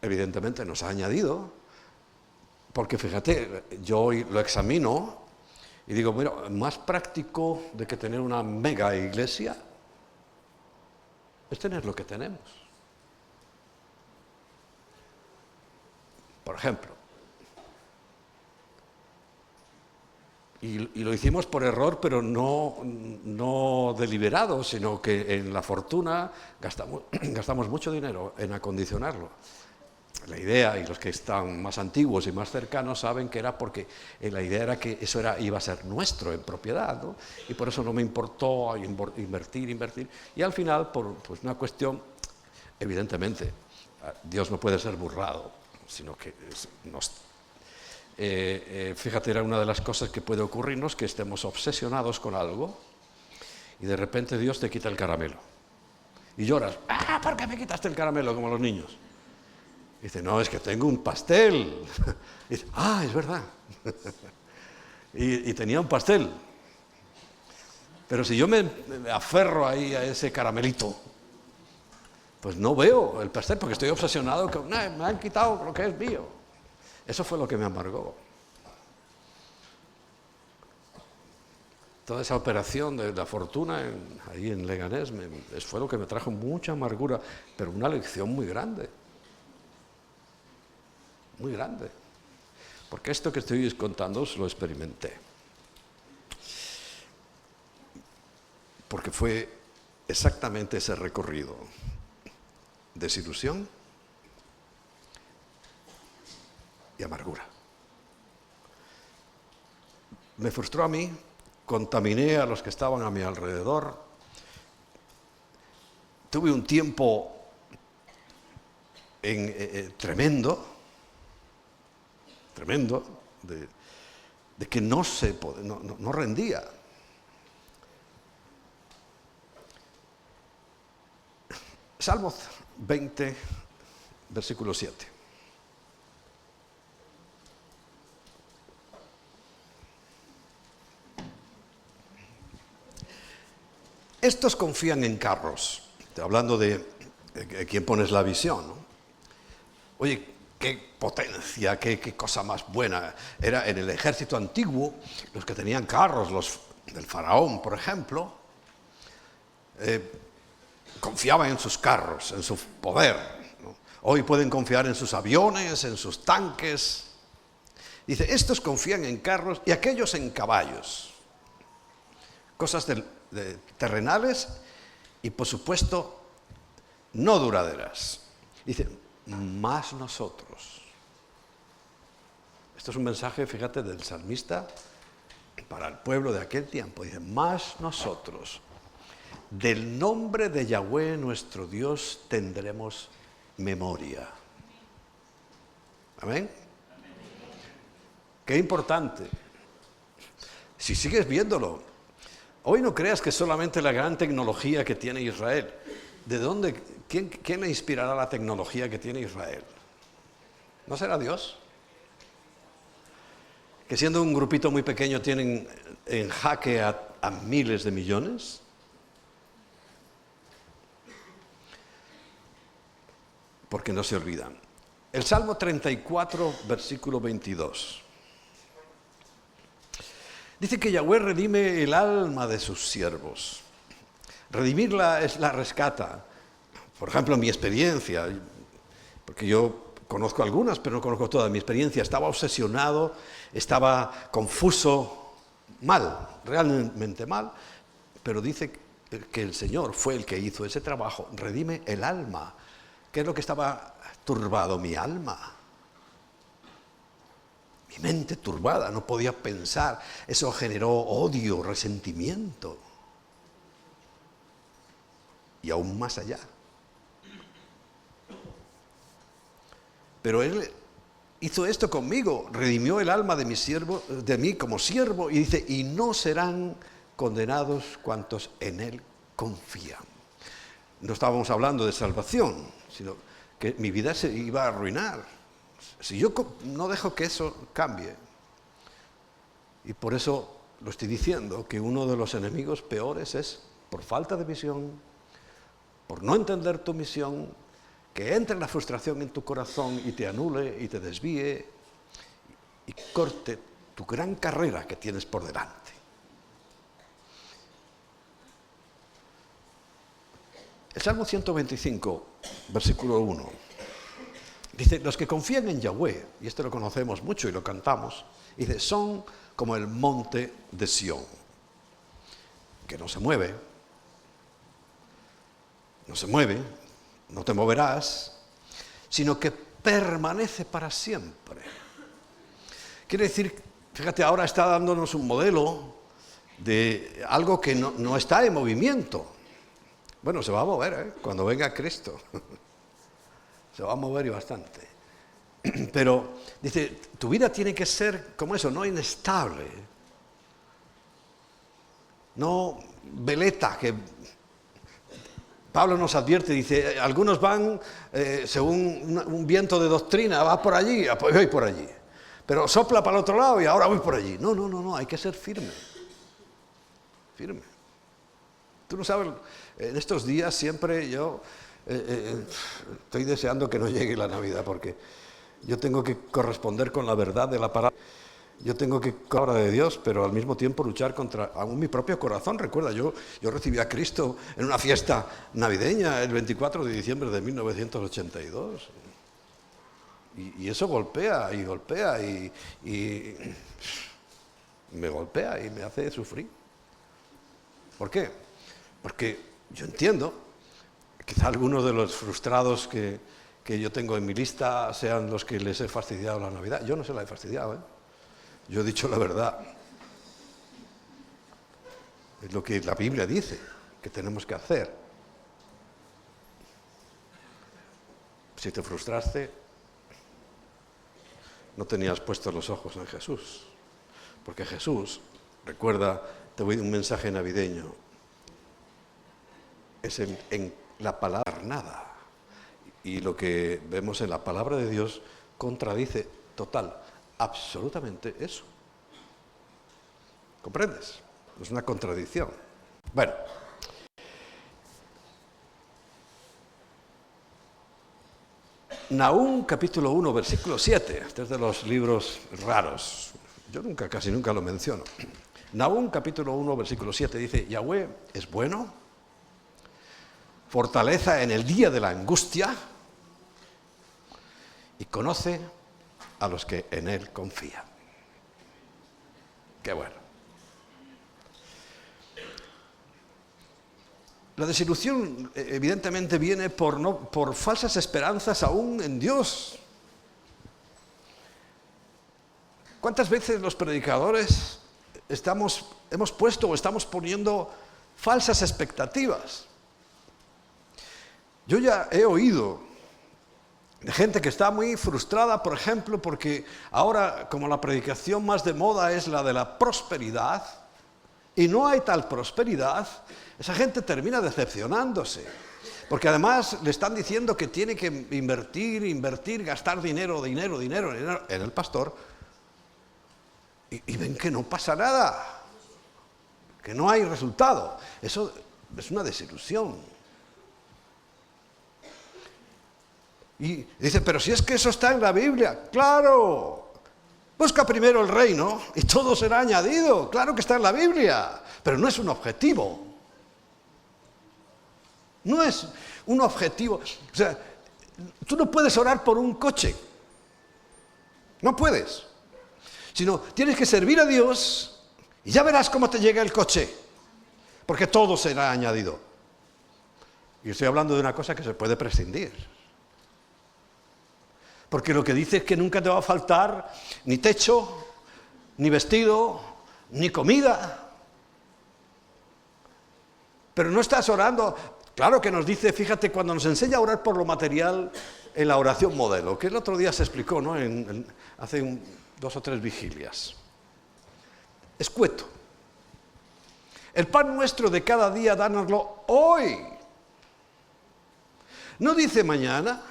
Speaker 1: Evidentemente nos ha añadido, porque fíjate, yo hoy lo examino. Y digo, bueno, más práctico de que tener una mega iglesia es tener lo que tenemos. Por ejemplo. Y lo hicimos por error, pero no deliberado, sino que en la fortuna gastamos mucho dinero en acondicionarlo. La idea, y los que están más antiguos y más cercanos saben que era porque la idea era que eso iba a ser nuestro en propiedad, ¿no? Y por eso no me importó invertir. Y al final, por una cuestión, evidentemente, Dios no puede ser burlado, sino que fíjate, era una de las cosas que puede ocurrirnos, que estemos obsesionados con algo y de repente Dios te quita el caramelo. Y lloras, ¿por qué me quitaste el caramelo? Como los niños. Dice, no, es que tengo un pastel. Dice, es verdad. y tenía un pastel. Pero si yo me aferro ahí a ese caramelito, pues no veo el pastel porque estoy obsesionado con, me han quitado lo que es mío. Eso fue lo que me amargó. Toda esa operación de la fortuna ahí en Leganés fue lo que me trajo mucha amargura, pero una lección muy grande. Muy grande. Porque esto que estoy contando lo experimenté. Porque fue exactamente ese recorrido. Desilusión y amargura. Me frustró a mí, contaminé a los que estaban a mi alrededor. Tuve un tiempo tremendo, de que no rendía. Salmo 20, versículo 7. Estos confían en carros. Estoy hablando de quién pones la visión, ¿no? Oye, qué potencia, qué cosa más buena. Era en el ejército antiguo, los que tenían carros, los del faraón, por ejemplo, confiaban en sus carros, en su poder, ¿no? Hoy pueden confiar en sus aviones, en sus tanques. Dice, estos confían en carros y aquellos en caballos. Cosas terrenales y, por supuesto, no duraderas. Dice, más nosotros. Esto es un mensaje, fíjate, del salmista para el pueblo de aquel tiempo. Dice, más nosotros, del nombre de Yahweh nuestro Dios tendremos memoria. ¿Amén? Qué importante. Si sigues viéndolo, hoy no creas que solamente la gran tecnología que tiene Israel. ¿De dónde? ¿Quién le inspirará la tecnología que tiene Israel? ¿No será Dios? Que siendo un grupito muy pequeño tienen en jaque a miles de millones. Porque no se olvidan. El Salmo 34, versículo 22. Dice que Yahweh redime el alma de sus siervos. Redimirla es la rescata. Por ejemplo, mi experiencia, porque yo conozco algunas, pero no conozco todas. Mi experiencia, estaba obsesionado, estaba confuso, mal, realmente mal, pero dice que el Señor fue el que hizo ese trabajo, redime el alma. ¿Qué es lo que estaba turbado? Mi alma. Mi mente turbada, no podía pensar. Eso generó odio, resentimiento. Y aún más allá. Pero Él hizo esto conmigo, redimió el alma de mi siervo, de mí como siervo, y dice, y no serán condenados cuantos en Él confían. No estábamos hablando de salvación, sino que mi vida se iba a arruinar si yo no dejo que eso cambie. Y por eso lo estoy diciendo, que uno de los enemigos peores es por falta de visión, por no entender tu misión, que entre la frustración en tu corazón y te anule y te desvíe y corte tu gran carrera que tienes por delante. El Salmo 125, versículo 1, dice, los que confían en Yahweh, y esto lo conocemos mucho y lo cantamos, dice, son como el monte de Sión, que no se mueve, no te moverás, sino que permanece para siempre. Quiere decir, fíjate, ahora está dándonos un modelo de algo que no está en movimiento. Bueno, se va a mover, cuando venga Cristo. Se va a mover y bastante. Pero, dice, tu vida tiene que ser como eso, no inestable. No veleta, que Pablo nos advierte, dice, algunos van según un viento de doctrina, vas por allí, pues voy por allí. Pero sopla para el otro lado y ahora voy por allí. No, hay que ser firme. Firme. Tú no sabes, en estos días siempre yo estoy deseando que no llegue la Navidad, porque yo tengo que corresponder con la verdad de la palabra. Yo tengo que con la obra de Dios, pero al mismo tiempo luchar contra aún mi propio corazón. Recuerda, yo recibí a Cristo en una fiesta navideña el 24 de diciembre de 1982. Y eso golpea y golpea y me golpea y me hace sufrir. ¿Por qué? Porque yo entiendo, quizá algunos de los frustrados que yo tengo en mi lista sean los que les he fastidiado la Navidad. Yo no se la he fastidiado, ¿eh? Yo he dicho la verdad. Es lo que la Biblia dice que tenemos que hacer. Si te frustraste, no tenías puestos los ojos en Jesús. Porque Jesús, recuerda, te voy a dar un mensaje navideño, es en la palabra nada. Y lo que vemos en la palabra de Dios contradice absolutamente eso. ¿Comprendes? Es una contradicción. Bueno. Nahum capítulo 1, versículo 7. Este es de los libros raros. Yo casi nunca lo menciono. Nahum capítulo 1, versículo 7 dice: Yahweh es bueno, fortaleza en el día de la angustia y conoce a los que en él confían. Qué bueno. La desilusión evidentemente viene por falsas esperanzas aún en Dios. ¿Cuántas veces los predicadores hemos puesto o estamos poniendo falsas expectativas? Yo ya he oído de gente que está muy frustrada, por ejemplo, porque ahora, como la predicación más de moda es la de la prosperidad, y no hay tal prosperidad, esa gente termina decepcionándose. Porque además le están diciendo que tiene que invertir, gastar dinero en el pastor, y ven que no pasa nada, que no hay resultado. Eso es una desilusión. Y dice, pero si es que eso está en la Biblia. ¡Claro! Busca primero el reino y todo será añadido. Claro que está en la Biblia, pero no es un objetivo. No es un objetivo. O sea, tú no puedes orar por un coche. No puedes. Sino tienes que servir a Dios y ya verás cómo te llega el coche. Porque todo será añadido. Y estoy hablando de una cosa que se puede prescindir. Porque lo que dice es que nunca te va a faltar ni techo, ni vestido, ni comida. Pero no estás orando. Claro que nos dice, fíjate, cuando nos enseña a orar por lo material en la oración modelo, que el otro día se explicó, ¿no? Hace 2 o 3 vigilias. Escueto. El pan nuestro de cada día, dánoslo hoy. No dice mañana,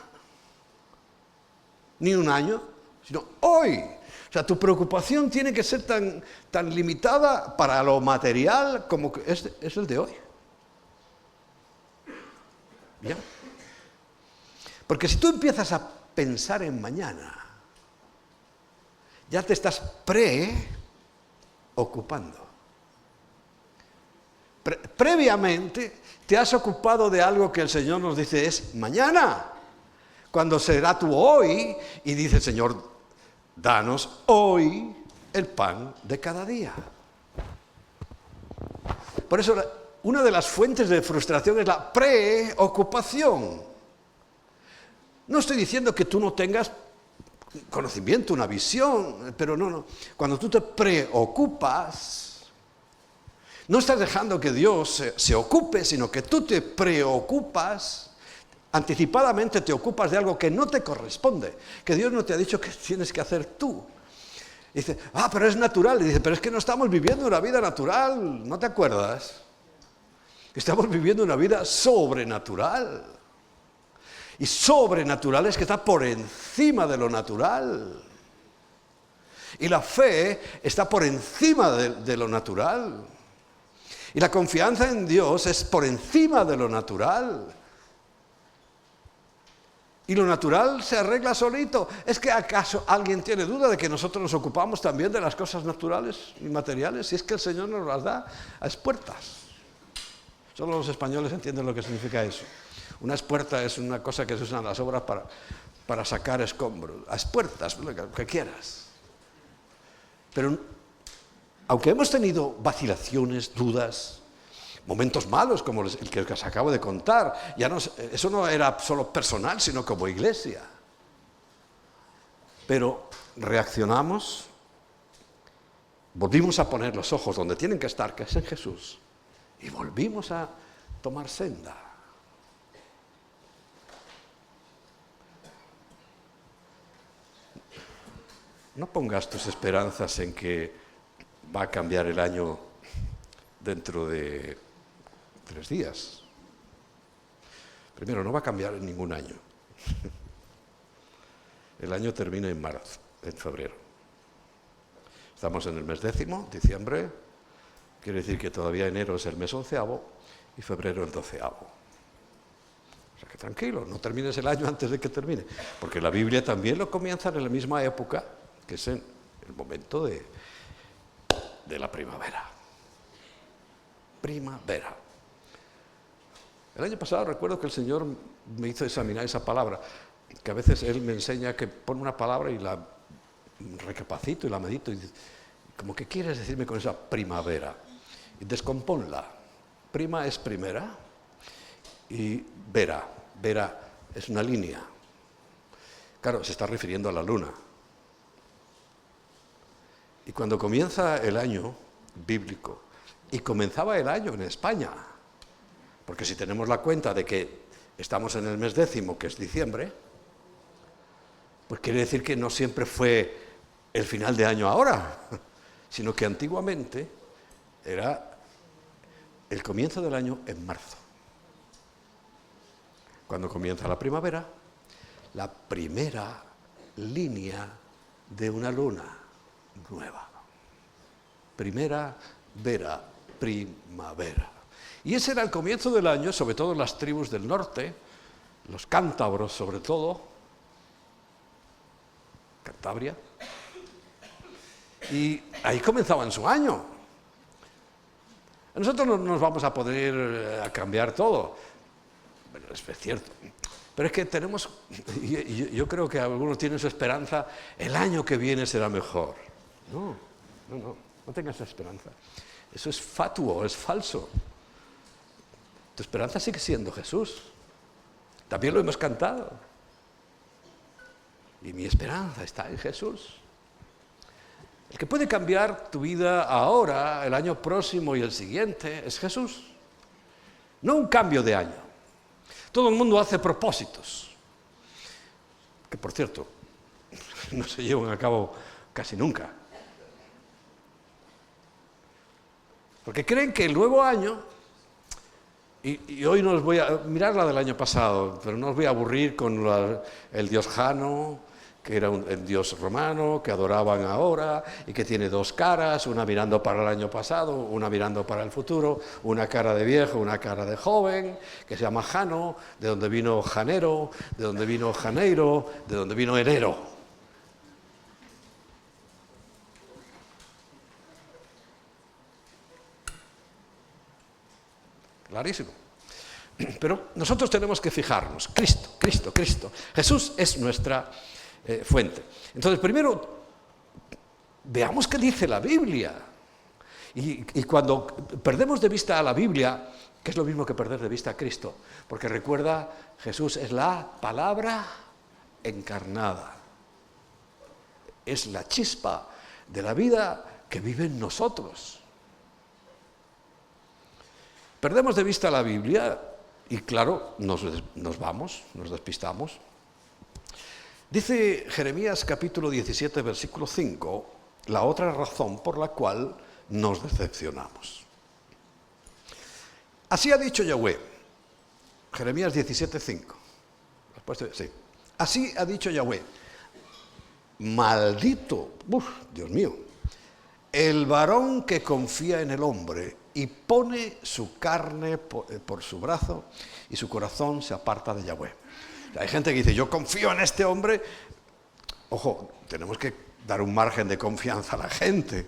Speaker 1: ni un año, sino hoy. O sea, tu preocupación tiene que ser tan limitada para lo material como que es el de hoy. ¿Bien? Porque si tú empiezas a pensar en mañana, ya te estás preocupando. Previamente te has ocupado de algo que el Señor nos dice es mañana. Cuando será tu hoy, y dice el Señor, danos hoy el pan de cada día. Por eso, una de las fuentes de frustración es la preocupación. No estoy diciendo que tú no tengas conocimiento, una visión, pero no. Cuando tú te preocupas, no estás dejando que Dios se ocupe, sino que tú te preocupas. Anticipadamente te ocupas de algo que no te corresponde, que Dios no te ha dicho que tienes que hacer tú. Y dice, pero es natural. Y dice, pero es que no estamos viviendo una vida natural, ¿no te acuerdas? Estamos viviendo una vida sobrenatural. Y sobrenatural es que está por encima de lo natural. Y la fe está por encima de lo natural. Y la confianza en Dios es por encima de lo natural. Y lo natural se arregla solito. ¿Es que acaso alguien tiene duda de que nosotros nos ocupamos también de las cosas naturales y materiales? Si es que el Señor nos las da a espuertas. Solo los españoles entienden lo que significa eso. Una espuerta es una cosa que se usa en las obras para sacar escombros. A espuertas, lo que quieras. Pero aunque hemos tenido vacilaciones, dudas, momentos malos como el que os acabo de contar, eso no era solo personal, sino como iglesia. Pero reaccionamos, volvimos a poner los ojos donde tienen que estar, que es en Jesús, y volvimos a tomar senda. No pongas tus esperanzas en que va a cambiar el año dentro de 3 días. Primero, no va a cambiar en ningún año. El año termina en marzo, en febrero. Estamos en el mes 10º, diciembre. Quiere decir que todavía enero es el mes 11º y febrero el 12º. O sea que tranquilo, no termines el año antes de que termine. Porque la Biblia también lo comienza en la misma época, que es en el momento de la primavera. Primavera. El año pasado recuerdo que el Señor me hizo examinar esa palabra, que a veces Él me enseña que pone una palabra y la recapacito y la medito y como que quieres decirme con esa primavera. Y descomponla. Prima es primera y vera. Vera es una línea. Claro, se está refiriendo a la luna. Y cuando comienza el año bíblico, y comenzaba el año en España, porque si tenemos la cuenta de que estamos en el mes 10º, que es diciembre, pues quiere decir que no siempre fue el final de año ahora, sino que antiguamente era el comienzo del año en marzo. Cuando comienza la primavera, la primera línea de una luna nueva. Primera vera, primavera. Y ese era el comienzo del año, sobre todo en las tribus del norte, los cántabros sobre todo, Cantabria, y ahí comenzaban su año. Nosotros no nos vamos a poder cambiar todo, bueno, es cierto, pero es que tenemos, yo creo que algunos tienen su esperanza, el año que viene será mejor. No tengas esa esperanza. Eso es fatuo, es falso. Tu esperanza sigue siendo Jesús. También lo hemos cantado. Y mi esperanza está en Jesús. El que puede cambiar tu vida ahora, el año próximo y el siguiente, es Jesús. No un cambio de año. Todo el mundo hace propósitos. Que, por cierto, no se llevan a cabo casi nunca. Porque creen que el nuevo año, y hoy no os voy a mirar la del año pasado, pero no os voy a aburrir con el dios Jano, que era el dios romano, que adoraban ahora, y que tiene 2 caras, una mirando para el año pasado, una mirando para el futuro, una cara de viejo, una cara de joven, que se llama Jano, de donde vino Janero, de donde vino Janeiro, de donde vino enero. Clarísimo. Pero nosotros tenemos que fijarnos. Cristo, Cristo, Cristo. Jesús es nuestra fuente. Entonces, primero, veamos qué dice la Biblia. Y cuando perdemos de vista a la Biblia, que es lo mismo que perder de vista a Cristo, porque recuerda, Jesús es la palabra encarnada. Es la chispa de la vida que vive en nosotros. Perdemos de vista la Biblia y, claro, nos vamos, nos despistamos. Dice Jeremías capítulo 17, versículo 5, la otra razón por la cual nos decepcionamos. Así ha dicho Yahweh, Jeremías 17, 5. Sí. Así ha dicho Yahweh, maldito, Dios mío, el varón que confía en el hombre y pone su carne por su brazo y su corazón se aparta de Yahweh. Hay gente que dice, yo confío en este hombre. Ojo, tenemos que dar un margen de confianza a la gente.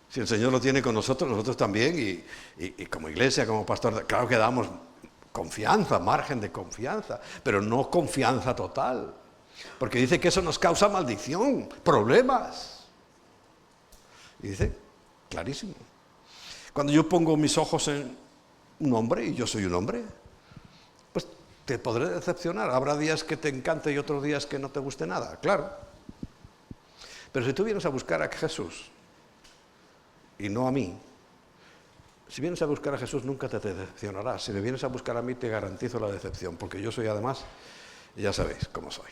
Speaker 1: Si el Señor lo tiene con nosotros, nosotros también, y como iglesia, como pastor, claro que damos confianza, margen de confianza, pero no confianza total, porque dice que eso nos causa maldición, problemas. Y dice, clarísimo. Cuando yo pongo mis ojos en un hombre, y yo soy un hombre, pues te podré decepcionar. Habrá días que te encante y otros días que no te guste nada, claro. Pero si tú vienes a buscar a Jesús, y no a mí, si vienes a buscar a Jesús nunca te decepcionarás. Si me vienes a buscar a mí te garantizo la decepción, porque yo soy además, ya sabéis cómo soy.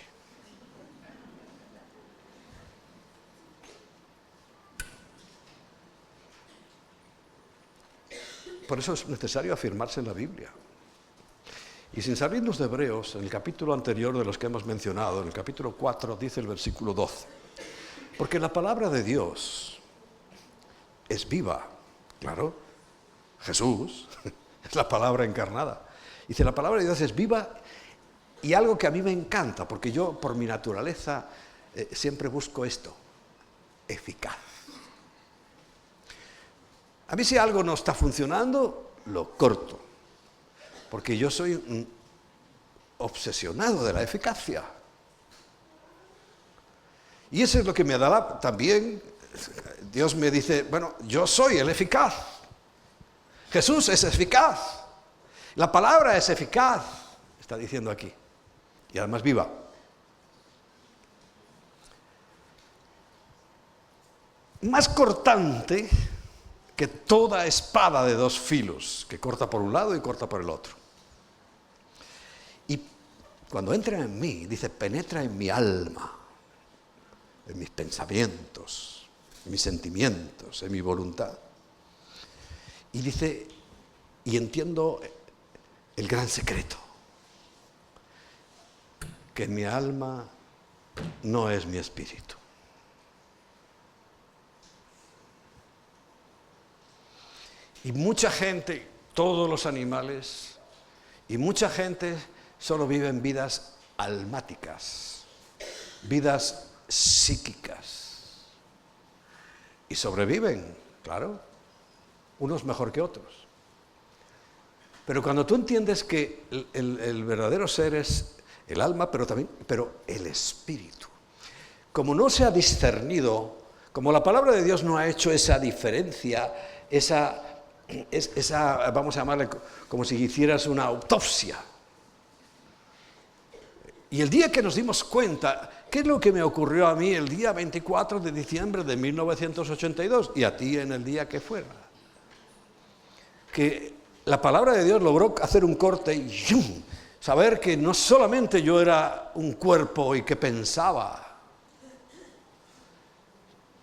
Speaker 1: Por eso es necesario afirmarse en la Biblia. Y sin salirnos de Hebreos, en el capítulo anterior de los que hemos mencionado, en el capítulo 4, dice el versículo 12, porque la palabra de Dios es viva, claro, Jesús es la palabra encarnada. Dice, la palabra de Dios es viva y algo que a mí me encanta, porque yo por mi naturaleza siempre busco esto, eficaz. A mí si algo no está funcionando, lo corto, porque yo soy un obsesionado de la eficacia. Y eso es lo que me da también, Dios me dice, bueno, yo soy el eficaz. Jesús es eficaz. La palabra es eficaz, está diciendo aquí. Y además viva. Más cortante que toda espada de dos filos, que corta por un lado y corta por el otro. Y cuando entra en mí, dice, penetra en mi alma, en mis pensamientos, en mis sentimientos, en mi voluntad. Y dice, y entiendo el gran secreto, que mi alma no es mi espíritu. Y mucha gente, todos los animales, y mucha gente solo viven vidas almáticas, vidas psíquicas. Y sobreviven, claro, unos mejor que otros. Pero cuando tú entiendes que el verdadero ser es el alma, pero el espíritu, como no se ha discernido, como la palabra de Dios no ha hecho esa diferencia, esa vamos a llamarle como si hicieras una autopsia. Y el día que nos dimos cuenta, ¿qué es lo que me ocurrió a mí el día 24 de diciembre de 1982 y a ti en el día que fuera? Que la palabra de Dios logró hacer un corte y ¡yum! Saber que no solamente yo era un cuerpo y que pensaba,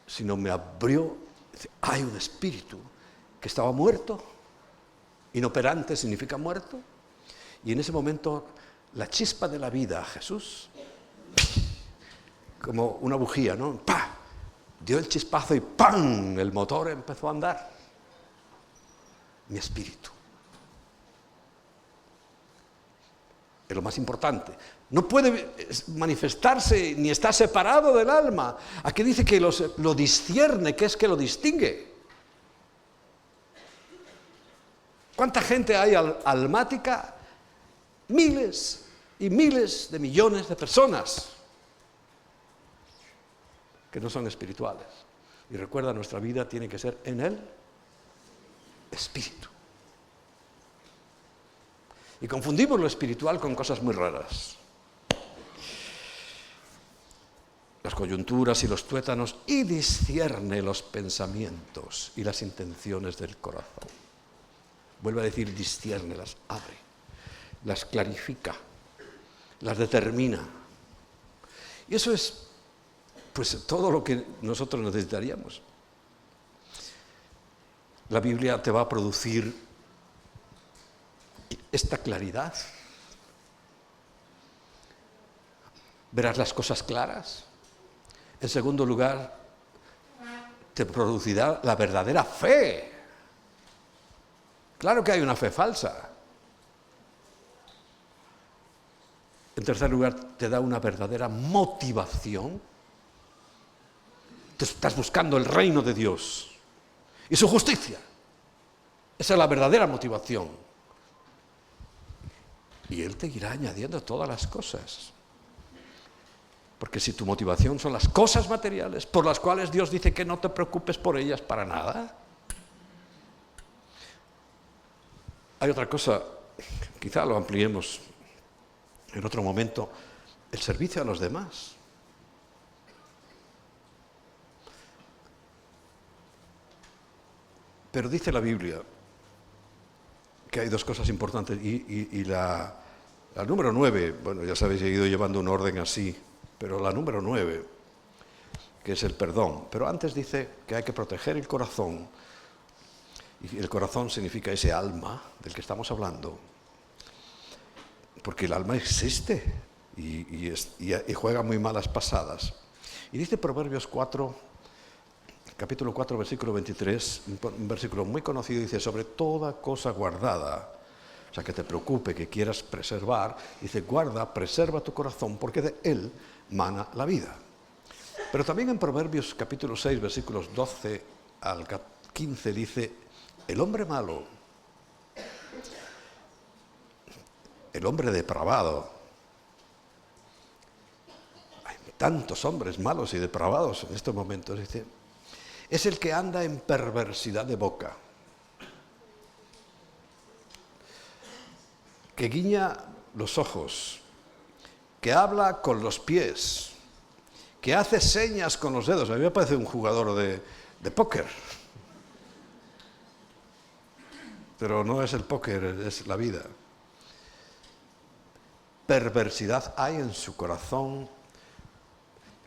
Speaker 1: sino me abrió, hay un espíritu que estaba muerto, inoperante significa muerto, y en ese momento la chispa de la vida, Jesús, como una bujía, ¿no? ¡Pah! Dio el chispazo y ¡pam! El motor empezó a andar. Mi espíritu. Es lo más importante. No puede manifestarse ni está separado del alma. Aquí dice que lo discierne, que es que lo distingue. ¿Cuánta gente hay almática? Miles y miles de millones de personas que no son espirituales. Y recuerda, nuestra vida tiene que ser en el espíritu. Y confundimos lo espiritual con cosas muy raras. Las coyunturas y los tuétanos, y discierne los pensamientos y las intenciones del corazón. Vuelve a decir discierne, las abre, las clarifica, las determina. Y eso es, pues, todo lo que nosotros necesitaríamos. La Biblia te va a producir esta claridad. Verás las cosas claras. En segundo lugar, te producirá la verdadera fe. Claro que hay una fe falsa. En tercer lugar, te da una verdadera motivación. Te estás buscando el reino de Dios y su justicia. Esa es la verdadera motivación. Y Él te irá añadiendo todas las cosas. Porque si tu motivación son las cosas materiales, por las cuales Dios dice que no te preocupes por ellas para nada. Hay otra cosa, quizá lo ampliemos en otro momento, el servicio a los demás. Pero dice la Biblia que hay dos cosas importantes y la número 9, bueno, ya sabéis, he ido llevando un orden así, pero la número 9, que es el perdón. Pero antes dice que hay que proteger el corazón, y el corazón significa ese alma del que estamos hablando, porque el alma existe y juega muy malas pasadas. Y dice Proverbios 4, capítulo 4, versículo 23, un versículo muy conocido, dice: sobre toda cosa guardada, o sea, que te preocupe, que quieras preservar, dice: guarda, preserva tu corazón, porque de él mana la vida. Pero también en Proverbios capítulo 6, versículos 12 al 15 dice: el hombre malo, el hombre depravado, hay tantos hombres malos y depravados en estos momentos, dice, es el que anda en perversidad de boca, que guiña los ojos, que habla con los pies, que hace señas con los dedos. A mí me parece un jugador de póker. Pero no es el póker, es la vida. Perversidad hay en su corazón.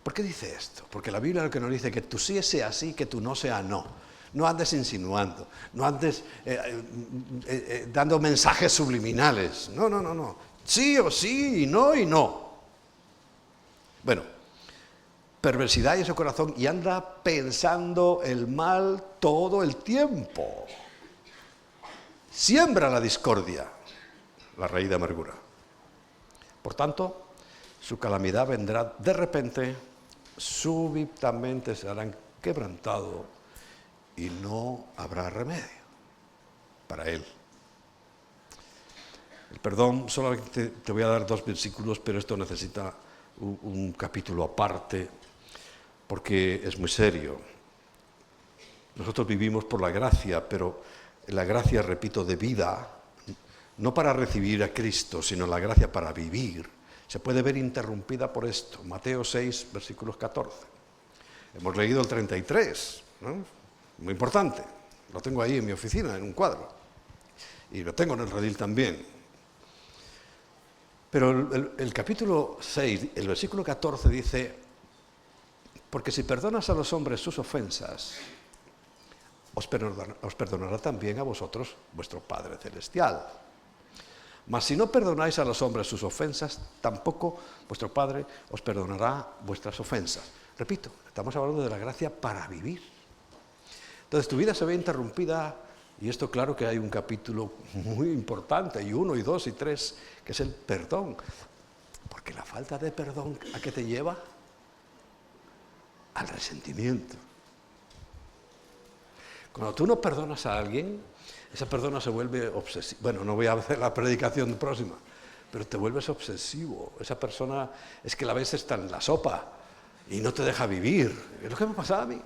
Speaker 1: ¿Por qué dice esto? Porque la Biblia lo que nos dice es que tu sí sea sí, que tu no sea no. No andes insinuando, no andes dando mensajes subliminales. No. Sí o sí, y no. Bueno, perversidad hay en su corazón y anda pensando el mal todo el tiempo. Siembra la discordia, la raíz de amargura. Por tanto, su calamidad vendrá de repente, súbitamente se harán quebrantado y no habrá remedio para él. El perdón, solamente te voy a dar 2 versículos, pero esto necesita un capítulo aparte, porque es muy serio. Nosotros vivimos por la gracia, pero la gracia, repito, de vida, no para recibir a Cristo, sino la gracia para vivir, se puede ver interrumpida por esto. Mateo 6, versículos 14. Hemos leído el 33, ¿no? Muy importante. Lo tengo ahí en mi oficina, en un cuadro. Y lo tengo en el redil también. Pero el capítulo 6, el versículo 14 dice: porque si perdonas a los hombres sus ofensas, os perdonará también a vosotros vuestro Padre Celestial. Mas si no perdonáis a los hombres sus ofensas, tampoco vuestro Padre os perdonará vuestras ofensas. Repito, estamos hablando de la gracia para vivir. Entonces tu vida se ve interrumpida, y esto claro que hay un capítulo muy importante, y 1, y 2, y 3, que es el perdón. Porque la falta de perdón, ¿a qué te lleva? Al resentimiento. Cuando tú no perdonas a alguien, esa persona se vuelve obsesiva. Bueno, no voy a hacer la predicación próxima, pero te vuelves obsesivo. Esa persona es que la ves está en la sopa y no te deja vivir. Es lo que me pasaba a mí.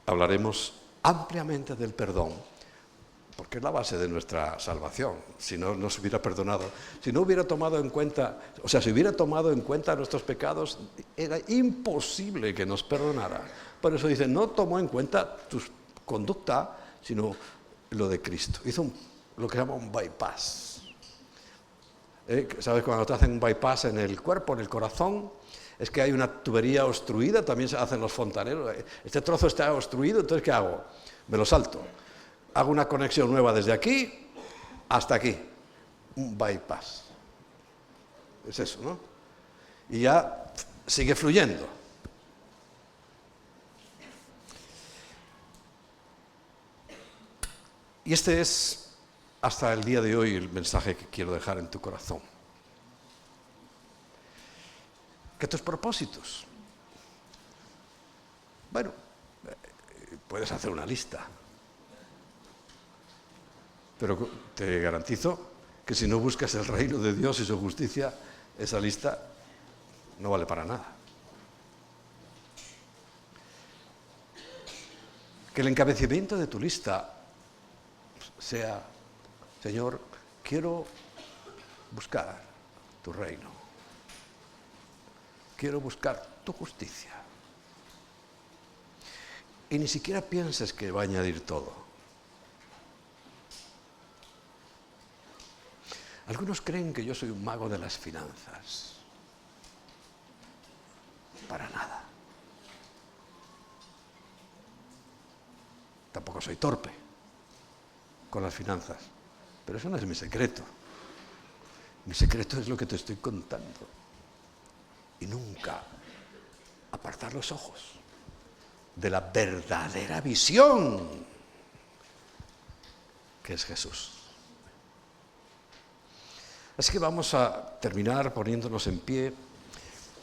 Speaker 1: Hablaremos ampliamente del perdón, porque es la base de nuestra salvación. Si no nos hubiera perdonado, si no hubiera tomado en cuenta, o sea, si hubiera tomado en cuenta nuestros pecados, era imposible que nos perdonara. Por eso dice, no tomó en cuenta tu conducta, sino lo de Cristo. Hizo lo que se llama un bypass. ¿Sabes? Cuando te hacen un bypass en el cuerpo, en el corazón, es que hay una tubería obstruida, también se hacen los fontaneros. Este trozo está obstruido, entonces ¿qué hago? Me lo salto. Hago una conexión nueva desde aquí hasta aquí. Un bypass. Es eso, ¿no? Y ya sigue fluyendo. Y este es hasta el día de hoy el mensaje que quiero dejar en tu corazón. Que tus propósitos, bueno, puedes hacer una lista, pero te garantizo que si no buscas el reino de Dios y su justicia, esa lista no vale para nada. Que el encabezamiento de tu lista sea: Señor, quiero buscar tu reino, quiero buscar tu justicia. Y ni siquiera pienses que va a añadir todo. Algunos creen que yo soy un mago de las finanzas. Para nada. Tampoco soy torpe con las finanzas, pero eso no es mi secreto. Mi secreto es lo que te estoy contando. Y nunca apartar los ojos de la verdadera visión que es Jesús. Así que vamos a terminar poniéndonos en pie.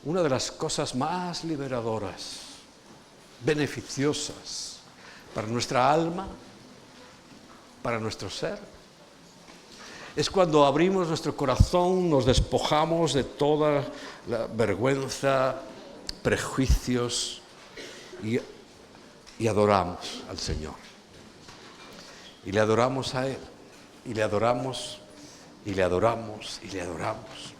Speaker 1: Una de las cosas más liberadoras, beneficiosas para nuestra alma, para nuestro ser, es cuando abrimos nuestro corazón, nos despojamos de toda la vergüenza, prejuicios y adoramos al Señor. Y le adoramos a Él, y le adoramos, y le adoramos, y le adoramos.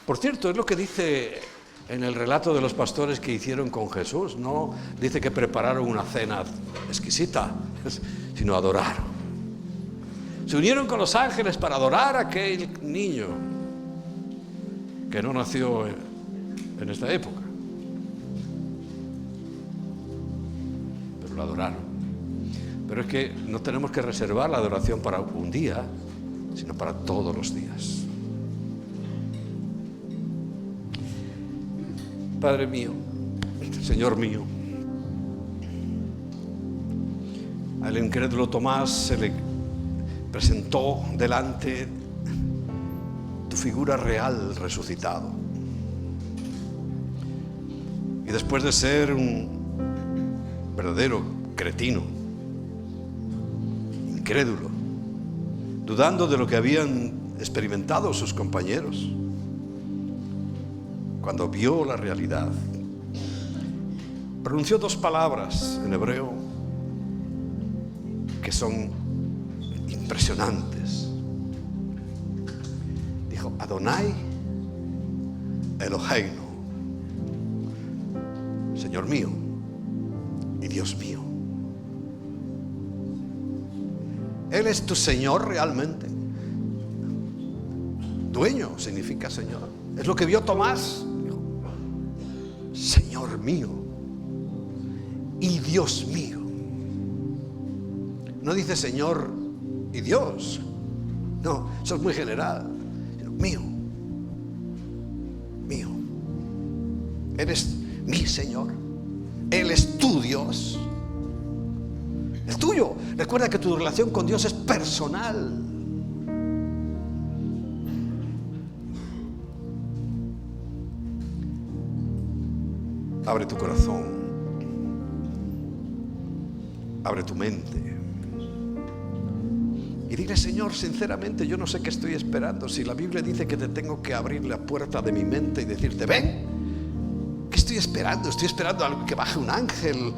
Speaker 1: Por cierto, es lo que dice en el relato de los pastores que hicieron con Jesús. No dice que prepararon una cena exquisita, sino adoraron. Se unieron con los ángeles para adorar a aquel niño que no nació en esta época, pero lo adoraron. Pero es que no tenemos que reservar la adoración para un día, sino para todos los días. Padre mío, Señor mío, al incrédulo Tomás se le presentó delante tu figura real resucitado. Y después de ser un verdadero cretino, incrédulo, dudando de lo que habían experimentado sus compañeros, cuando vio la realidad, pronunció dos palabras en hebreo que son impresionantes. Dijo: Adonai Eloheinu, Señor mío y Dios mío. Él es tu Señor realmente. Dueño significa Señor. Es lo que vio Tomás. Dijo: Señor mío y Dios mío. No dice Señor y Dios. No, eso es muy general. Mío, mío. Eres mi Señor. Él es tu Dios. Es tuyo. Recuerda que tu relación con Dios es personal. Abre tu corazón, abre tu mente y dile: Señor, sinceramente yo no sé qué estoy esperando. Si la Biblia dice que te tengo que abrir la puerta de mi mente y decirte: ven, ¿qué estoy esperando? Estoy esperando a que baje un ángel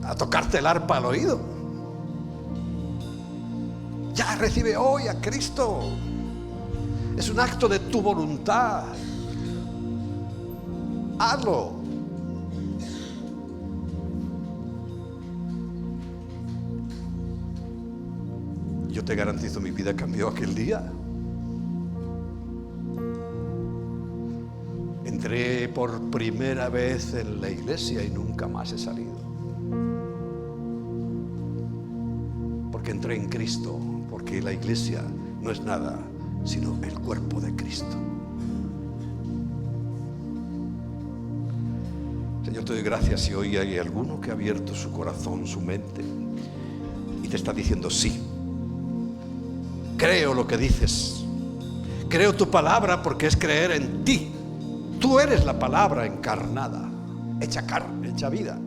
Speaker 1: a tocarte el arpa al oído. Ya recibe hoy a Cristo. Es un acto de tu voluntad. Hazlo. Yo te garantizo, mi vida cambió aquel día. Entré por primera vez en la iglesia y nunca más he salido. Porque entré en Cristo, porque la iglesia no es nada sino el cuerpo de Cristo. Yo te doy gracias si hoy hay alguno que ha abierto su corazón, su mente, y te está diciendo sí. Creo lo que dices. Creo tu palabra porque es creer en ti. Tú eres la palabra encarnada, hecha carne, hecha vida.